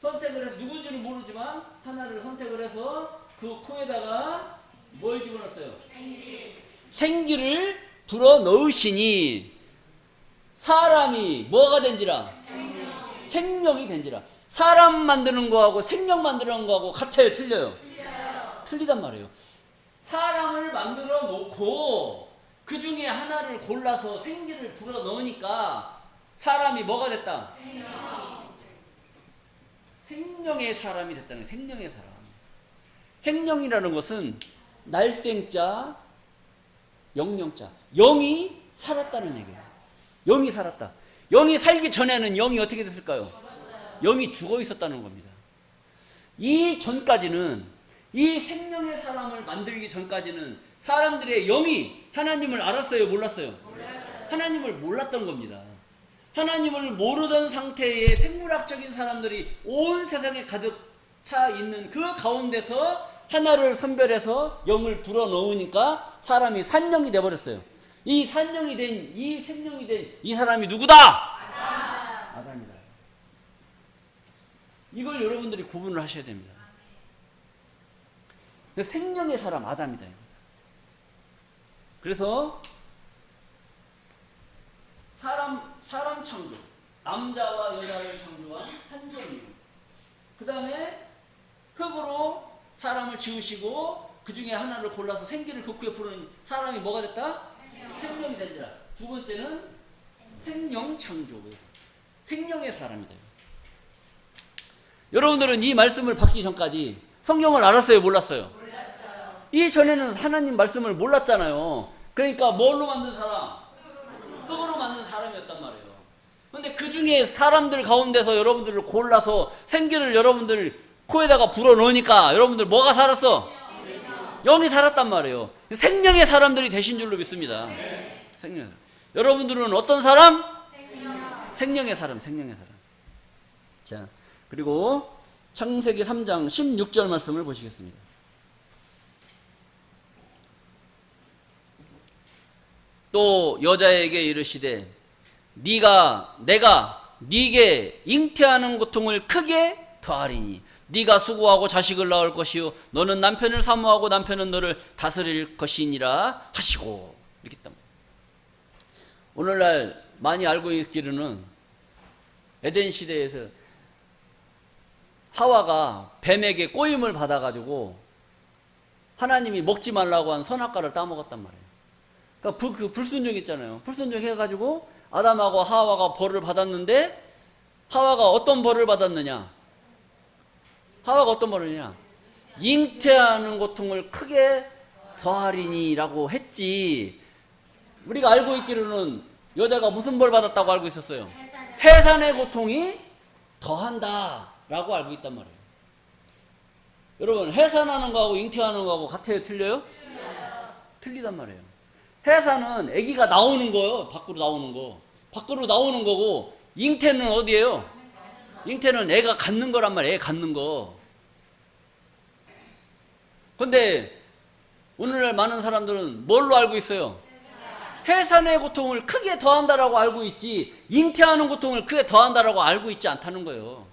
선택을 해서 누군지는 모르지만 하나를 선택을 해서 그 코에다가 뭘 집어넣었어요? 생기를 불어 넣으시니 사람이 뭐가 된지라? 생명이 된지라. 사람 만드는 거하고 생명 만드는 거하고 같아요, 틀려요? 틀리단 말이에요. 사람을 만들어 놓고 그 중에 하나를 골라서 생기를 불어 넣으니까 사람이 뭐가 됐다? 생명의 사람이 됐다는 거예요. 생명의 사람. 생명이라는 것은 날생자, 영령자. 영이 살았다는 얘기예요. 영이 살았다. 영이 살기 전에는 영이 어떻게 됐을까요? 영이 죽어 있었다는 겁니다. 이 전까지는, 이 생명의 사람을 만들기 전까지는 사람들의 영이 하나님을 알았어요? 몰랐어요? 하나님을 몰랐던 겁니다. 하나님을 모르던 상태의 생물학적인 사람들이 온 세상에 가득 차 있는 그 가운데서 하나를 선별해서 영을 불어넣으니까 사람이 산영이 돼버렸어요. 이 산영이 된, 이 생명이 된 이 사람이 누구다? 아담이다. 이걸 여러분들이 구분을 하셔야 됩니다. 생명의 사람 아담이다. 그래서 사람 창조, 남자와 여자를 창조한 한정이요. 그 다음에 흙으로 사람을 지으시고 그 중에 하나를 골라서 생기를 극구에 부르는 사람이 뭐가 됐다? 생명이 된지라. 두 번째는 생명 창조, 생명의 사람이다. 여러분들은 이 말씀을 받기 전까지 성경을 알았어요? 몰랐어요? 몰랐어요. 이전에는 하나님 말씀을 몰랐잖아요. 그러니까 뭘로 만든 사람? 흙으로 만든 사람이었단 말이에요. 그런데 그 중에 사람들 가운데서 여러분들을 골라서 생기를 여러분들 코에다가 불어넣으니까 여러분들 뭐가 살았어? 영이 살았단 말이에요. 생명의 사람들이 되신 줄로 믿습니다. 생명의 사람. 여러분들은 어떤 사람? 생명의 사람, 생명의 사람. 자, 그리고 창세기 3장 16절 말씀을 보시겠습니다. 또 여자에게 이르시되 내가 네게 잉태하는 고통을 크게 더하리니 네가 수고하고 자식을 낳을 것이요 너는 남편을 사모하고 남편은 너를 다스릴 것이니라 하시고. 이렇게 했단 말이에요. 오늘날 많이 알고 있기로는 에덴 시대에서 하와가 뱀에게 꼬임을 받아가지고 하나님이 먹지 말라고 한 선악과를 따먹었단 말이에요. 그러니까 그 불순종 있잖아요. 불순종 해가지고 아담하고 하와가 벌을 받았는데 하와가 어떤 벌을 받았느냐? 하와가 어떤 벌을 했냐? 잉태하는 고통을 크게 더하리니라고 했지. 우리가 알고 있기로는 여자가 무슨 벌 받았다고 알고 있었어요? 해산의 고통이 더한다라고 알고 있단 말이에요. 여러분, 해산하는 거하고 잉태하는 거하고 같아요? 틀려요? 틀리단 말이에요. 해산은 아기가 나오는 거예요. 밖으로 나오는 거. 밖으로 나오는 거고, 잉태는 어디예요? 잉태는 애가 갖는 거란 말이에요. 애 갖는 거. 근데 오늘날 많은 사람들은 뭘로 알고 있어요? 해산의 고통을 크게 더한다라고 알고 있지 잉태하는 고통을 크게 더한다라고 알고 있지 않다는 거예요.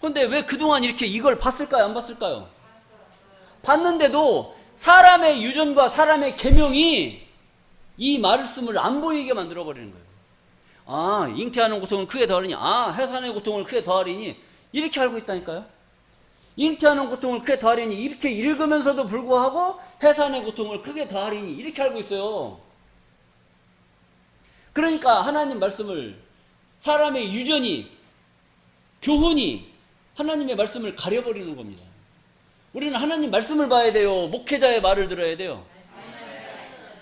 근데 왜 그동안 이렇게 이걸 봤을까요? 안 봤을까요? 봤는데도 사람의 유전과 사람의 계명이 이 말씀을 안 보이게 만들어버리는 거예요. 아, 잉태하는 고통을 크게 더하리니, 아, 해산의 고통을 크게 더하리니, 이렇게 알고 있다니까요. 잉태하는 고통을 크게 더하리니 이렇게 읽으면서도 불구하고 해산의 고통을 크게 더하리니 이렇게 알고 있어요. 그러니까 하나님 말씀을 사람의 유전이, 교훈이 하나님의 말씀을 가려버리는 겁니다. 우리는 하나님 말씀을 봐야 돼요? 목회자의 말을 들어야 돼요?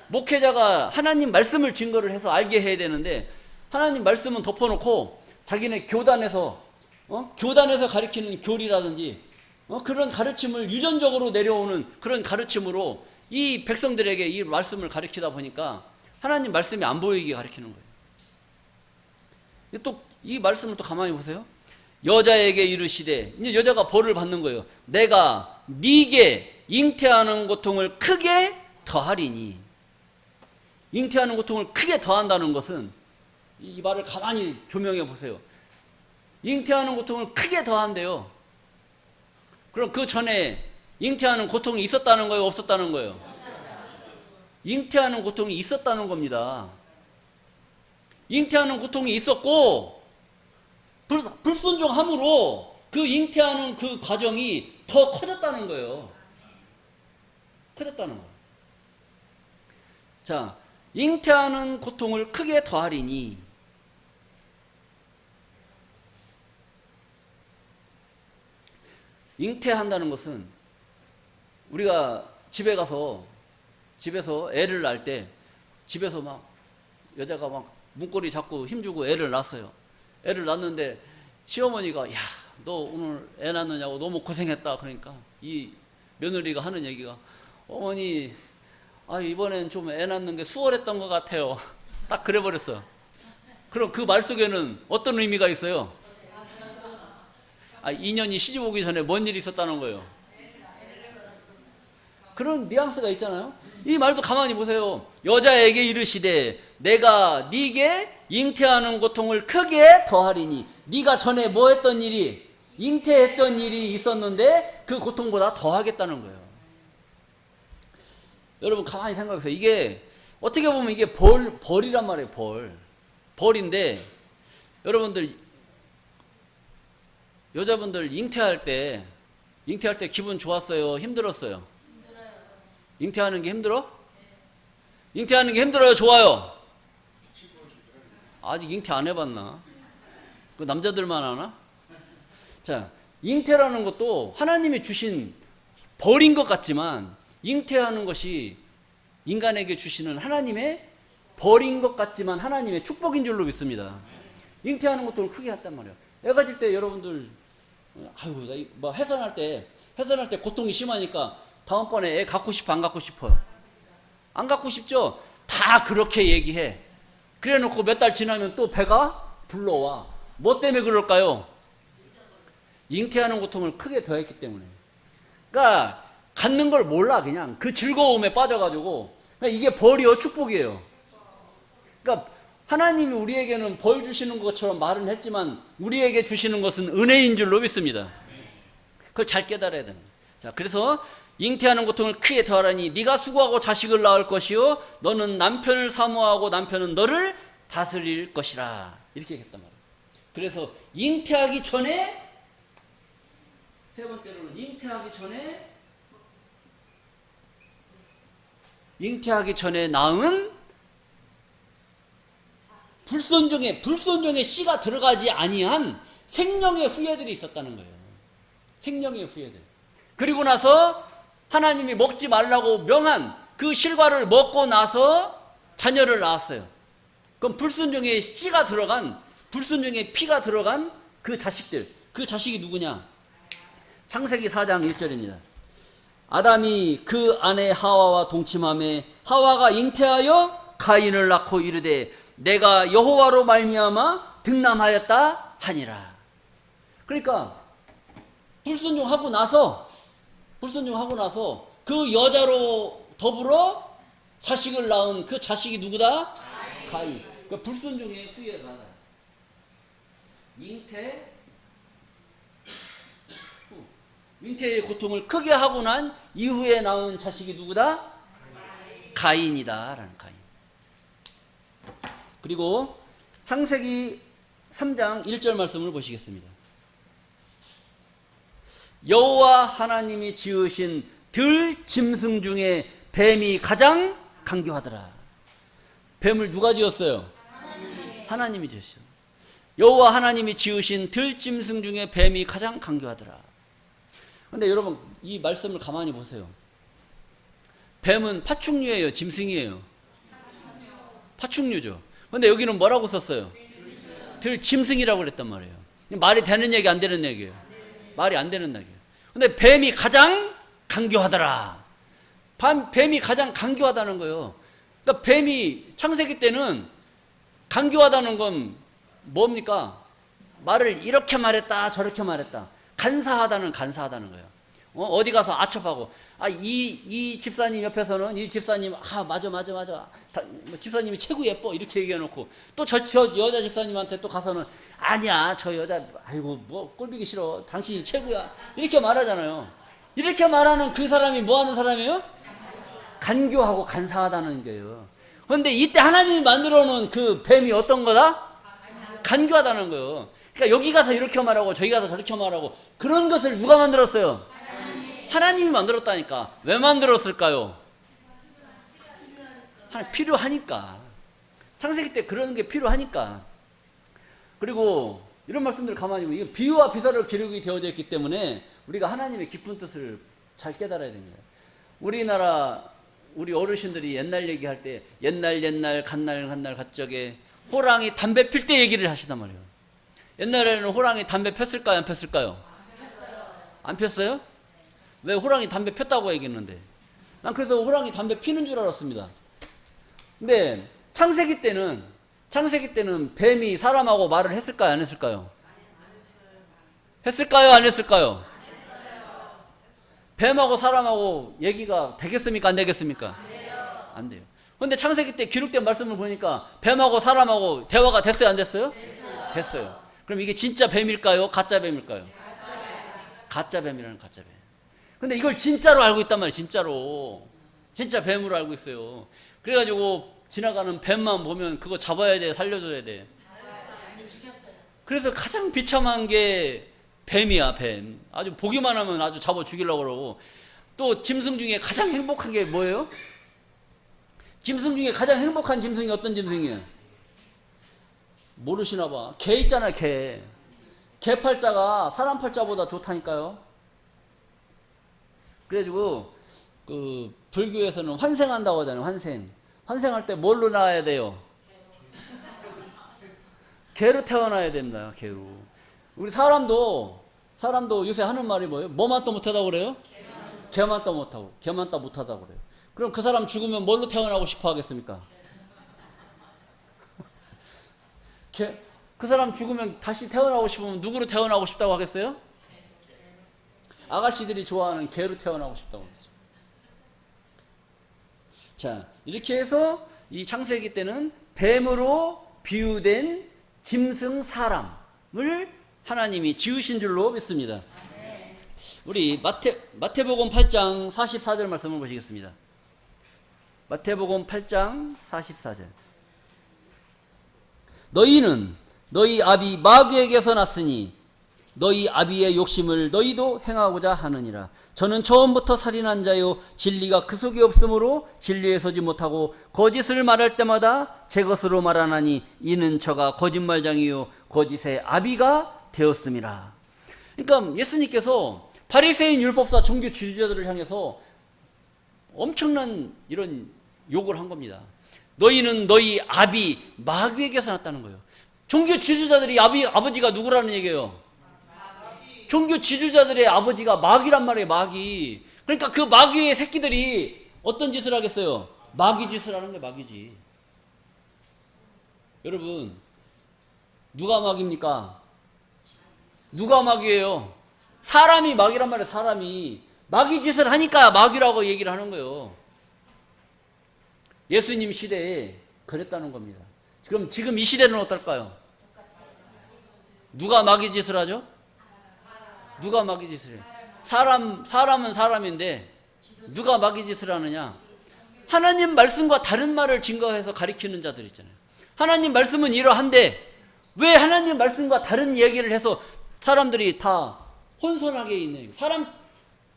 목회자가 하나님 말씀을 증거를 해서 알게 해야 되는데 하나님 말씀은 덮어놓고 자기네 교단에서 가르치는 교리라든지 그런 가르침을 유전적으로 내려오는 그런 가르침으로 이 백성들에게 이 말씀을 가르치다 보니까 하나님 말씀이 안 보이게 가르치는 거예요. 또 이 말씀을 또 가만히 보세요. 여자에게 이르시되, 이제 여자가 벌을 받는 거예요. 내가 네게 잉태하는 고통을 크게 더하리니. 잉태하는 고통을 크게 더한다는 것은 이 말을 가만히 조명해 보세요. 잉태하는 고통을 크게 더한대요. 그럼 그 전에 잉태하는 고통이 있었다는 거예요? 없었다는 거예요? 잉태하는 고통이 있었다는 겁니다. 잉태하는 고통이 있었고 불순종함으로 그 잉태하는 그 과정이 더 커졌다는 거예요. 커졌다는 거예요. 자, 잉태하는 고통을 크게 더하리니 잉태한다는 것은 우리가 집에서 애를 낳을 때 집에서 막 여자가 막 문고리 잡고 힘주고 애를 낳았어요. 애를 낳는데 시어머니가 야, 너 오늘 애 낳느냐고 너무 고생했다. 그러니까 이 며느리가 하는 얘기가 어머니 이번엔 좀 애 낳는 게 수월했던 것 같아요. 딱 그래 버렸어. 그럼 그 말 속에는 어떤 의미가 있어요? 인연이 시집 오기 전에 뭔 일이 있었다는 거예요. 그런 뉘앙스가 있잖아요. 이 말도 가만히 보세요. 여자에게 이르시되 내가 네게 잉태하는 고통을 크게 더하리니. 네가 전에 뭐 했던 일이, 잉태했던 일이 있었는데 그 고통보다 더하겠다는 거예요. 여러분 가만히 생각해보세요. 이게 어떻게 보면 이게 벌이란 말이에요. 벌인데 여러분들 여자분들 잉태할 때 기분 좋았어요? 힘들었어요? 잉태하는 게 힘들어? 잉태하는 게 힘들어요? 좋아요? 아직 잉태 안 해봤나? 그 남자들만 하나? 자, 잉태라는 것도 하나님이 주신 벌인 것 같지만 잉태하는 것이 인간에게 주시는 하나님의 벌인 것 같지만 하나님의 축복인 줄로 믿습니다. 잉태하는 것도 크게 했단 말이에요. 애 가질 때 여러분들 뭐 해산할 때 고통이 심하니까 다음번에 애 갖고 싶어 안 갖고 싶어요? 안 갖고 싶죠? 다 그렇게 얘기해. 그래 놓고 몇 달 지나면 또 배가 불러와. 뭐 때문에 그럴까요? 잉태하는 고통을 크게 더했기 때문에. 그러니까 갖는 걸 몰라. 그냥 그 즐거움에 빠져가지고 그러니까 이게 벌이요 축복이에요. 그러니까 하나님이 우리에게는 벌 주시는 것처럼 말은 했지만 우리에게 주시는 것은 은혜인 줄로 믿습니다. 그걸 잘 깨달아야 됩니다. 자, 그래서 잉태하는 고통을 크게 더하라니 네가 수고하고 자식을 낳을 것이요 너는 남편을 사모하고 남편은 너를 다스릴 것이라. 이렇게 했단 말이에요. 그래서 잉태하기 전에, 세 번째로는 잉태하기 전에 낳은 불순종의 씨가 들어가지 아니한 생명의 후예들이 있었다는 거예요. 생명의 후예들. 그리고 나서 하나님이 먹지 말라고 명한 그 실과를 먹고 나서 자녀를 낳았어요. 그럼 불순종의 씨가 들어간, 불순종의 피가 들어간 그 자식들, 그 자식이 누구냐? 창세기 4장 1절입니다. 아담이 그 아내 하와와 동침하매 하와가 잉태하여 가인을 낳고 이르되 내가 여호와로 말미암아 득남하였다 하니라. 그러니까 불순종하고 나서 그 여자로 더불어 자식을 낳은 그 자식이 누구다? 가인. 그 불순종의 후예가 잉태의 고통을 크게 하고 난 이후에 낳은 자식이 누구다? 가인이다 라는 가인. 그리고 창세기 3장 1절 말씀을 보시겠습니다. 여호와 하나님이 지으신 들 짐승 중에 뱀이 가장 강교하더라. 뱀을 누가 지었어요? 하나님이 지으셨어요. 여호와 하나님이 지으신 들 짐승 중에 뱀이 가장 강교하더라. 근데 여러분 이 말씀을 가만히 보세요. 뱀은 파충류예요? 짐승이에요? 파충류죠. 근데 여기는 뭐라고 썼어요? 들 짐승이라고 그랬단 말이에요. 말이 되는 얘기 안 되는 얘기예요? 말이 안 되는 얘기예요. 근데 뱀이 가장 강교하더라. 뱀이 가장 강교하다는 거예요. 그러니까 뱀이 창세기 때는 강교하다는 건 뭡니까? 말을 이렇게 말했다 저렇게 말했다. 간사하다는 거예요. 어디 가서 아첩하고 이 집사님 옆에서는 이 집사님 맞아 집사님이 최고 예뻐 이렇게 얘기해놓고 또 저 여자 집사님한테 또 가서는 아니야 저 여자 뭐 꼴보기 싫어 당신이 최고야 이렇게 말하잖아요. 이렇게 말하는 그 사람이 뭐 하는 사람이에요? 간교하고 간사하다는 거예요. 그런데 이때 하나님이 만들어 놓은 그 뱀이 어떤 거다? 간교하다는 거예요. 그러니까 여기 가서 이렇게 말하고 저기 가서 저렇게 말하고 그런 것을 누가 만들었어요? 하나님이 만들었다니까. 왜 만들었을까요? 필요하니까. 창세기 때 그런 게 필요하니까. 그리고 이런 말씀들 가만히 보면 이거 비유와 비사를 기록이 되어져 있기 때문에 우리가 하나님의 깊은 뜻을 잘 깨달아야 됩니다. 우리 어르신들이 옛날 얘기할 때 옛날 갓날 갓적에 호랑이 담배 필 때 얘기를 하시단 말이에요. 옛날에는 호랑이 담배 폈을까요? 안 폈을까요? 안 폈어요? 왜? 호랑이 담배 폈다고 얘기했는데. 난 그래서 호랑이 담배 피는 줄 알았습니다. 근데 창세기 때는 뱀이 사람하고 말을 했을까요? 안 했을까요? 했을까요? 안 했을까요? 뱀하고 사람하고 얘기가 되겠습니까? 안 되겠습니까? 안 돼요. 근데 창세기 때 기록된 말씀을 보니까 뱀하고 사람하고 대화가 됐어요? 안 됐어요? 됐어요. 그럼 이게 진짜 뱀일까요? 가짜 뱀일까요? 가짜 뱀이라는 가짜 뱀. 근데 이걸 진짜로 알고 있단 말이에요. 진짜로. 진짜 뱀으로 알고 있어요. 그래가지고 지나가는 뱀만 보면 그거 잡아야 돼, 살려줘야 돼. 그래서 가장 비참한 게 뱀이야, 뱀. 아주 보기만 하면 아주 잡아 죽이려고 그러고. 또 짐승 중에 가장 행복한 게 뭐예요? 짐승 중에 가장 행복한 짐승이 어떤 짐승이에요? 모르시나 봐. 개 있잖아, 개. 개 팔자가 사람 팔자보다 좋다니까요. 그래가지고 그 불교에서는 환생한다고 하잖아요. 환생할 때 뭘로 나와야 돼요? 개로 태어나야 된다. 개로. 우리 사람도 요새 하는 말이 뭐예요? 뭐만 또 못하다고 그래요? 개만 또 못하고, 개만 또 못하다고 그래요. 그럼 그 사람 죽으면 뭘로 태어나고 싶어 하겠습니까? 그 사람 죽으면 다시 태어나고 싶으면 누구로 태어나고 싶다고 하겠어요? 아가씨들이 좋아하는 개로 태어나고 싶다고 그러죠. 자, 이렇게 해서 이 창세기 때는 뱀으로 비유된 짐승 사람을 하나님이 지으신 줄로 믿습니다. 우리 마태복음 8장 44절 말씀을 보시겠습니다. 마태복음 8장 44절. 너희는 너희 아비 마귀에게서 났으니 너희 아비의 욕심을 너희도 행하고자 하느니라. 저는 처음부터 살인한 자요 진리가 그 속에 없으므로 진리에 서지 못하고 거짓을 말할 때마다 제 것으로 말하나니 이는 저가 거짓말장이요 거짓의 아비가 되었음이라. 그러니까 예수님께서 바리새인 율법사 종교 지도자들을 향해서 엄청난 이런 욕을 한 겁니다. 너희는 너희 아비 마귀에게서 났다는 거예요. 종교 지도자들이 아버지가 누구라는 얘기예요? 종교 지도자들의 아버지가 마귀란 말이에요. 마귀. 그러니까 그 마귀의 새끼들이 어떤 짓을 하겠어요? 마귀 짓을 하는 거예요. 마귀지. 여러분, 누가 마귀입니까? 누가 마귀예요? 사람이 마귀란 말이에요. 사람이. 마귀 짓을 하니까 마귀라고 얘기를 하는 거예요. 예수님 시대에 그랬다는 겁니다. 그럼 지금 이 시대는 어떨까요? 누가 마귀 짓을 하죠? 누가 마귀 짓을 해요? 사람은 사람인데 누가 마귀 짓을 하느냐? 하나님 말씀과 다른 말을 증거해서 가리키는 자들 있잖아요. 하나님 말씀은 이러한데 왜 하나님 말씀과 다른 얘기를 해서 사람들이 다 혼선하게 있는,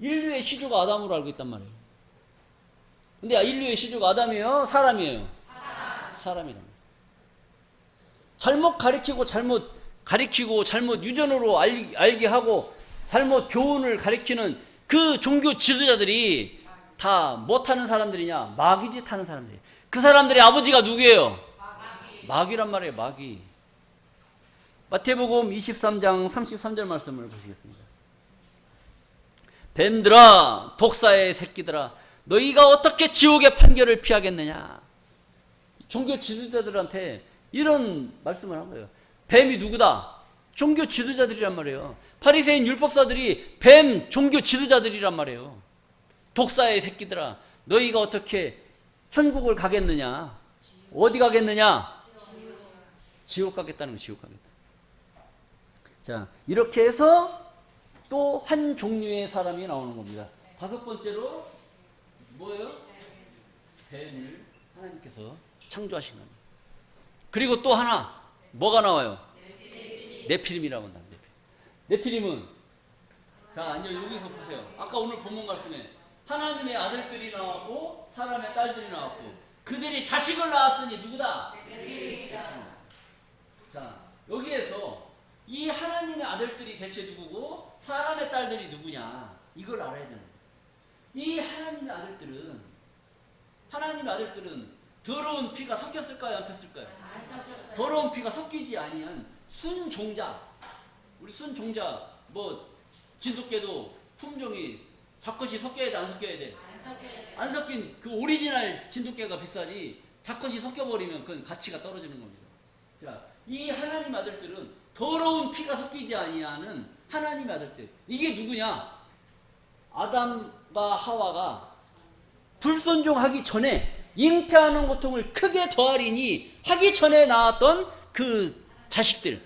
인류의 시주가 아담으로 알고 있단 말이에요. 근데 인류의 시주가 아담이에요? 사람이에요? 사람이란 말이에요. 잘못 가리키고 잘못 유전으로 알게 하고 잘못 교훈을 가리키는 그 종교 지도자들이 다 못하는 사람들이냐? 마귀짓 하는 사람들이에요. 그 사람들의 아버지가 누구예요? 마귀란 말이에요. 마귀. 마태복음 23장 33절 말씀을 보시겠습니다. 뱀들아, 독사의 새끼들아, 너희가 어떻게 지옥의 판결을 피하겠느냐? 종교 지도자들한테 이런 말씀을 한 거예요. 뱀이 누구다? 종교 지도자들이란 말이에요. 바리새인 율법사들이 뱀 종교 지도자들이란 말이에요. 독사의 새끼들아, 너희가 어떻게 천국을 가겠느냐? 어디 가겠느냐? 지옥 가겠다는 거예요. 지옥 가겠다. 자, 이렇게 해서 또 한 종류의 사람이 나오는 겁니다. 다섯 번째로 뭐예요? 뱀을 하나님께서 창조하신 겁니다. 그리고 또 하나 뭐가 나와요? 네피림이라고 한다. 네피림은, 자, 이제 여기서 보세요. 아까 오늘 본문 말씀에 하나님의 아들들이 나왔고 사람의 딸들이 나왔고 그들이 자식을 낳았으니 누구다? 네피림이다. 자, 여기에서 이 하나님의 아들들이 대체 누구고 사람의 딸들이 누구냐 이걸 알아야 되는 거예요. 이 하나님의 아들들은 더러운 피가 섞였을까요? 안 섞였을까요? 안 섞였어요. 더러운 피가 섞이지 아니한 순종자. 우리 순종자 뭐 진돗개도 품종이 자컷이 섞여야 돼, 안 섞여야 돼? 안 섞여요. 안 섞인 그 오리지널 진돗개가 비싸지 자컷이 섞여버리면 그건 가치가 떨어지는 겁니다. 자, 이 하나님 아들들은 더러운 피가 섞이지 아니하는 하나님의 아들들. 이게 누구냐? 아담과 하와가 불순종하기 전에 잉태하는 고통을 크게 더하리니 하기 전에 낳았던 그 자식들,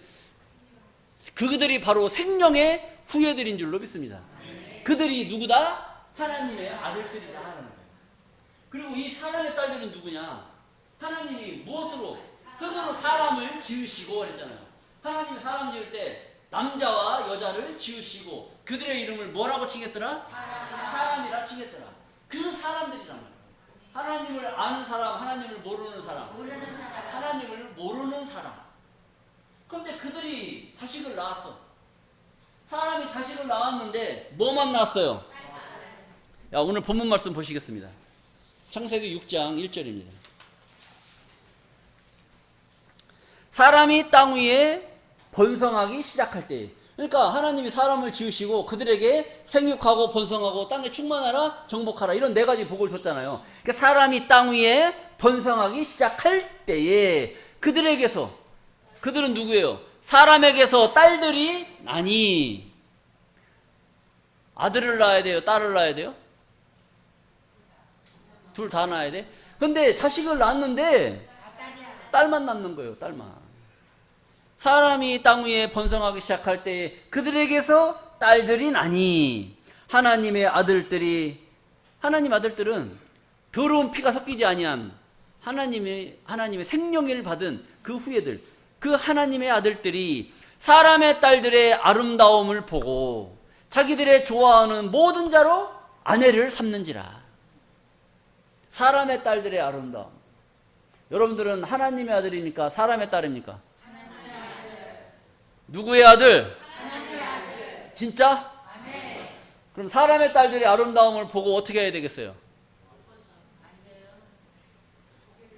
그들이 바로 생명의 후예들인 줄로 믿습니다. 그들이 누구다? 하나님의 아들들이다 하는 거예요. 그리고 이 사람의 딸들은 누구냐? 하나님이 무엇으로? 흙으로 사람을 지으시고 그랬잖아요. 하나님이 사람 지을 때 남자와 여자를 지으시고 그들의 이름을 뭐라고 칭했더라? 사람이라 칭했더라. 그 사람들이란 말이에요. 하나님을 아는 사람, 하나님을 모르는 사람. 하나님을 모르는 사람. 그런데 그들이 자식을 낳았어. 사람이 자식을 낳았는데 뭐만 낳았어요? 야, 오늘 본문 말씀 보시겠습니다. 창세기 6장 1절입니다. 사람이 땅 위에 번성하기 시작할 때, 그러니까 하나님이 사람을 지으시고 그들에게 생육하고 번성하고 땅에 충만하라 정복하라 이런 네 가지 복을 줬잖아요. 그러니까 사람이 땅 위에 번성하기 시작할 때에 그들은 누구예요? 사람에게서 딸들이 나니. 아들을 낳아야 돼요? 딸을 낳아야 돼요? 둘 다 낳아야 돼? 근데 자식을 낳았는데 딸만 낳는 거예요. 딸만. 사람이 땅 위에 번성하기 시작할 때에 그들에게서 딸들이 나니. 하나님 아들들은 더러운 피가 섞이지 아니한 하나님의 생명을 받은 그 후예들, 그 하나님의 아들들이 사람의 딸들의 아름다움을 보고 자기들의 좋아하는 모든 자로 아내를 삼는지라. 사람의 딸들의 아름다움. 여러분들은 하나님의 아들입니까? 사람의 딸입니까? 하나님의 아들. 누구의 아들? 하나님의 아들. 진짜? 아멘. 그럼 사람의 딸들의 아름다움을 보고 어떻게 해야 되겠어요? 안 돼요.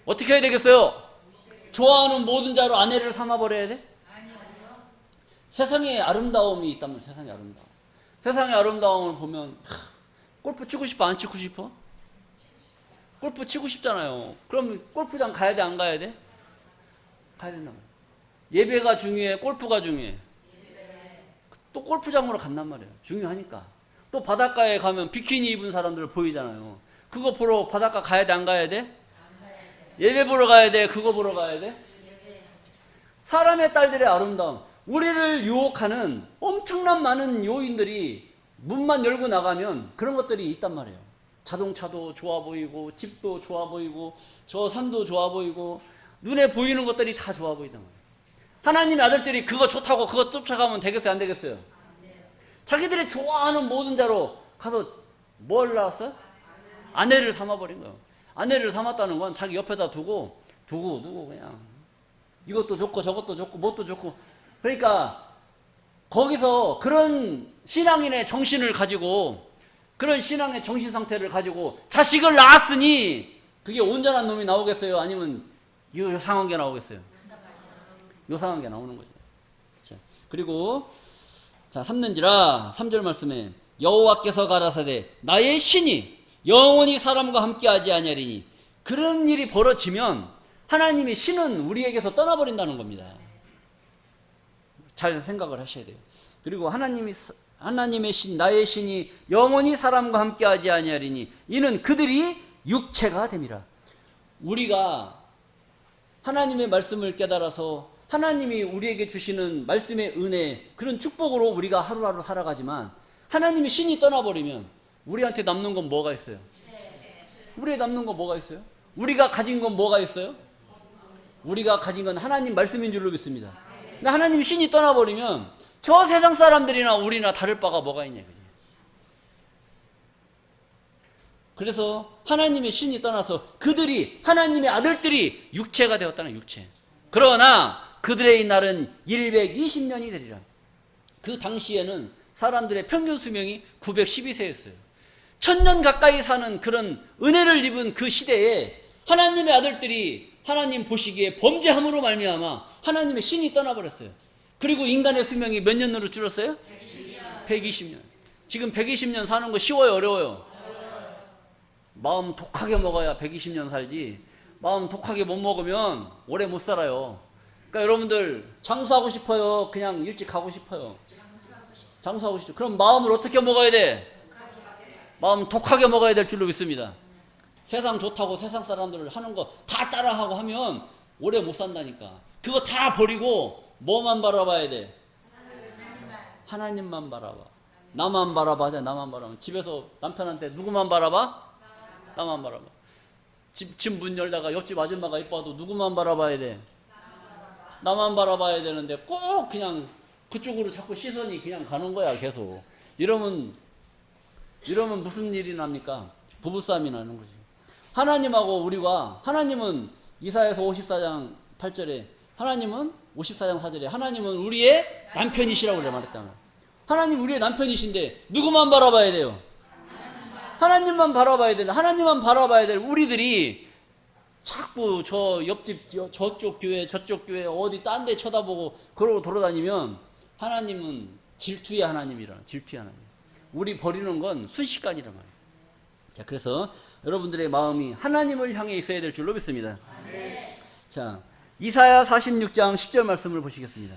어떻게 해야 되겠어요? 좋아하는 모든 자로 아내를 삼아버려야 돼? 아니요. 세상에 아름다움이 있단 말이에요. 세상에 아름다움. 세상의 아름다움을 보면 골프 치고 싶어? 안 치고 싶어? 골프 치고 싶잖아요. 그럼 골프장 가야 돼? 안 가야 돼? 가야 된단 말이에요. 예배가 중요해? 골프가 중요해? 또 골프장으로 간단 말이에요. 중요하니까. 또 바닷가에 가면 비키니 입은 사람들 보이잖아요. 그거 보러 바닷가 가야 돼? 안 가야 돼? 예배 보러 가야 돼? 그거 보러 가야 돼? 사람의 딸들의 아름다움. 우리를 유혹하는 엄청난 많은 요인들이 문만 열고 나가면 그런 것들이 있단 말이에요. 자동차도 좋아 보이고 집도 좋아 보이고 저 산도 좋아 보이고 눈에 보이는 것들이 다 좋아 보이단 말이에요. 하나님의 아들들이 그거 좋다고 그거 쫓아가면 되겠어요? 안 되겠어요? 자기들이 좋아하는 모든 자로 가서 뭘 낳았어요? 아내를 삼아버린 거예요. 아내를 삼았다는 건 자기 옆에다 두고 그냥 이것도 좋고 저것도 좋고 뭣도 좋고. 그러니까 거기서 그런 신앙인의 정신을 가지고 그런 신앙의 정신 상태를 가지고 자식을 낳았으니 그게 온전한 놈이 나오겠어요? 아니면 요상한 게 나오겠어요? 요상한 게 나오는 거죠. 자, 그리고 자, 3절 말씀에 여호와께서 가라사대 나의 신이 영원히 사람과 함께하지 아니하리니. 그런 일이 벌어지면 하나님의 신은 우리에게서 떠나버린다는 겁니다. 잘 생각을 하셔야 돼요. 그리고 하나님의 신, 나의 신이 영원히 사람과 함께하지 아니하리니 이는 그들이 육체가 됨이라. 우리가 하나님의 말씀을 깨달아서 하나님이 우리에게 주시는 말씀의 은혜, 그런 축복으로 우리가 하루하루 살아가지만 하나님의 신이 떠나버리면 우리한테 남는 건 뭐가 있어요? 우리에 남는 건 뭐가 있어요? 우리가 가진 건 뭐가 있어요? 우리가 가진 건 하나님 말씀인 줄로 믿습니다. 근데 하나님이 신이 떠나버리면 저 세상 사람들이나 우리나 다를 바가 뭐가 있냐. 그래서 하나님의 신이 떠나서 그들이, 하나님의 아들들이 육체가 되었다는 육체. 그러나 그들의 날은 120년이 되리라. 그 당시에는 사람들의 평균 수명이 912세였어요. 1000년 가까이 사는 그런 은혜를 입은 그 시대에 하나님의 아들들이 하나님 보시기에 범죄함으로 말미암아 하나님의 신이 떠나버렸어요. 그리고 인간의 수명이 몇 년으로 줄었어요? 120년. 지금 120년 사는 거 쉬워요, 어려워요? 마음 독하게 먹어야 120년 살지, 마음 독하게 못 먹으면 오래 못 살아요. 그러니까 여러분들 장수하고 싶어요? 그냥 일찍 가고 싶어요? 장수하고 싶죠. 그럼 마음을 어떻게 먹어야 돼? 마음 독하게 먹어야 될 줄로 믿습니다. 세상 좋다고 세상 사람들을 하는 거 다 따라하고 하면 오래 못 산다니까. 그거 다 버리고 뭐만 바라봐야 돼? 하나님만 바라봐. 나만 바라봐. 나만 바라봐. 집에서 남편한테 누구만 바라봐? 나만 바라봐. 집 문 열다가 옆집 아줌마가 이뻐도 누구만 바라봐야 돼? 나만 바라봐야 되는데 꼭 그냥 그쪽으로 자꾸 시선이 그냥 가는 거야, 계속. 이러면 무슨 일이 납니까? 부부싸움이 나는 거지. 하나님하고 우리가, 하나님은 이사야서 54장 8절에, 하나님은 54장 4절에 하나님은 우리의 남편이시라고 말했단 말이야. 하나님 우리의 남편이신데 누구만 바라봐야 돼요? 하나님만 바라봐야 되는, 하나님만 바라봐야 될 우리들이 자꾸 저 옆집 저쪽 교회 저쪽 교회 어디 딴 데 쳐다보고 그러고 돌아다니면 하나님은 질투의 하나님이라. 질투의 하나님. 우리 버리는 건 순식간이란 말이에요. 자, 그래서 여러분들의 마음이 하나님을 향해 있어야 될 줄로 믿습니다. 자, 이사야 46장 10절 말씀을 보시겠습니다.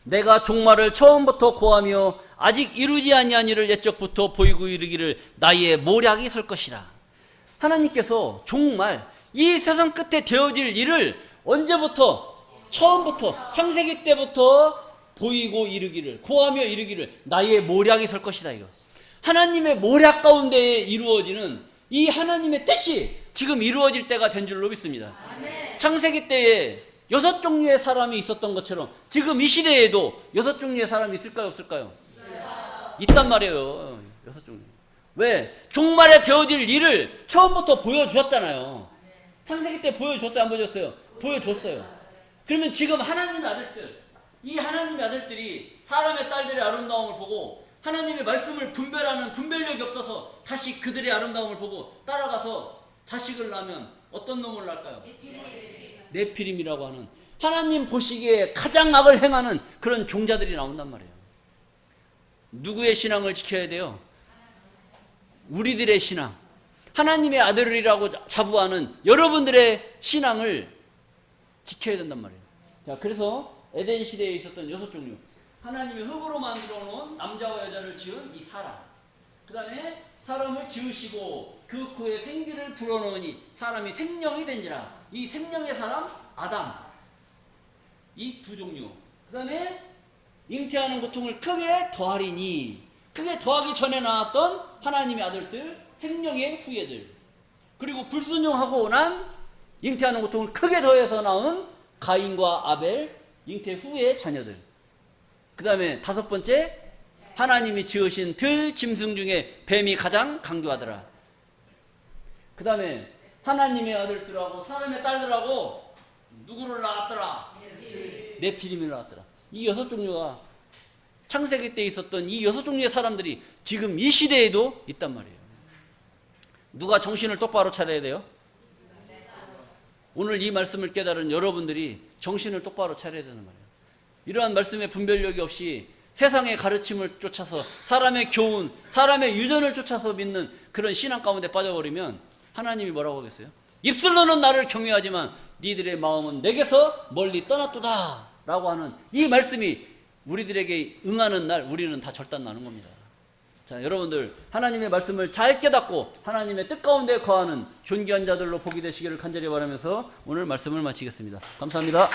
내가 종말을 처음부터 고하며 아직 이루지 아니한 일을 옛적부터 보이고 이르기를 나의 모략이 설 것이라. 하나님께서 종말, 이 세상 끝에 되어질 일을 언제부터? 처음부터, 창세기 때부터 보이고 이르기를, 고하며 이르기를 나의 모략이 설 것이다, 이거. 하나님의 모략 가운데 이루어지는 이 하나님의 뜻이 지금 이루어질 때가 된 줄로 믿습니다. 창세기 때에 6종류의 사람이 있었던 것처럼 지금 이 시대에도 6종류의 사람이 있을까요, 없을까요? 있단 말이에요. 6종류. 왜? 종말에 되어질 일을 처음부터 보여주셨잖아요. 창세기 때 보여줬어요, 안 보여줬어요? 보여줬어요. 그러면 지금 하나님의 아들들, 이 하나님의 아들들이 사람의 딸들의 아름다움을 보고 하나님의 말씀을 분별하는 분별력이 없어서 다시 그들의 아름다움을 보고 따라가서 자식을 낳으면 어떤 놈을 낳을까요? 네피림이라고 하는, 하나님 보시기에 가장 악을 행하는 그런 종자들이 나온단 말이에요. 누구의 신앙을 지켜야 돼요? 우리들의 신앙. 하나님의 아들이라고 자부하는 여러분들의 신앙을 지켜야 된단 말이에요. 자, 그래서 에덴 시대에 있었던 6종류. 하나님이 흙으로 만들어 놓은 남자와 여자를 지은 이 사람. 그 다음에 사람을 지으시고 그 후에 생기를 불어넣으니 사람이 생명이 된지라. 이 생명의 사람 아담. 이 두 종류. 그 다음에 잉태하는 고통을 크게 더하리니, 크게 더하기 전에 나왔던 하나님의 아들들, 생명의 후예들. 그리고 불순종하고 난 잉태하는 고통을 크게 더해서 낳은 가인과 아벨, 잉태 후의 자녀들. 그 다음에 5번째, 하나님이 지으신 들 짐승 중에 뱀이 가장 강교하더라. 그 다음에 하나님의 아들들하고 사람의 딸들하고 누구를 낳았더라? 네피림을 낳았더라. 이 6종류가 창세기 때 있었던 이 6종류의 사람들이 지금 이 시대에도 있단 말이에요. 누가 정신을 똑바로 차려야 돼요? 오늘 이 말씀을 깨달은 여러분들이 정신을 똑바로 차려야 되는 말이에요. 이러한 말씀의 분별력이 없이 세상의 가르침을 쫓아서 사람의 교훈, 사람의 유전을 쫓아서 믿는 그런 신앙 가운데 빠져버리면 하나님이 뭐라고 하겠어요? 입술로는 나를 경외하지만 니들의 마음은 내게서 멀리 떠났도다 라고 하는 이 말씀이 우리들에게 응하는 날 우리는 다 절단나는 겁니다. 자, 여러분들 하나님의 말씀을 잘 깨닫고 하나님의 뜻 가운데 거하는 존귀한 자들로 복이 되시기를 간절히 바라면서 오늘 말씀을 마치겠습니다. 감사합니다.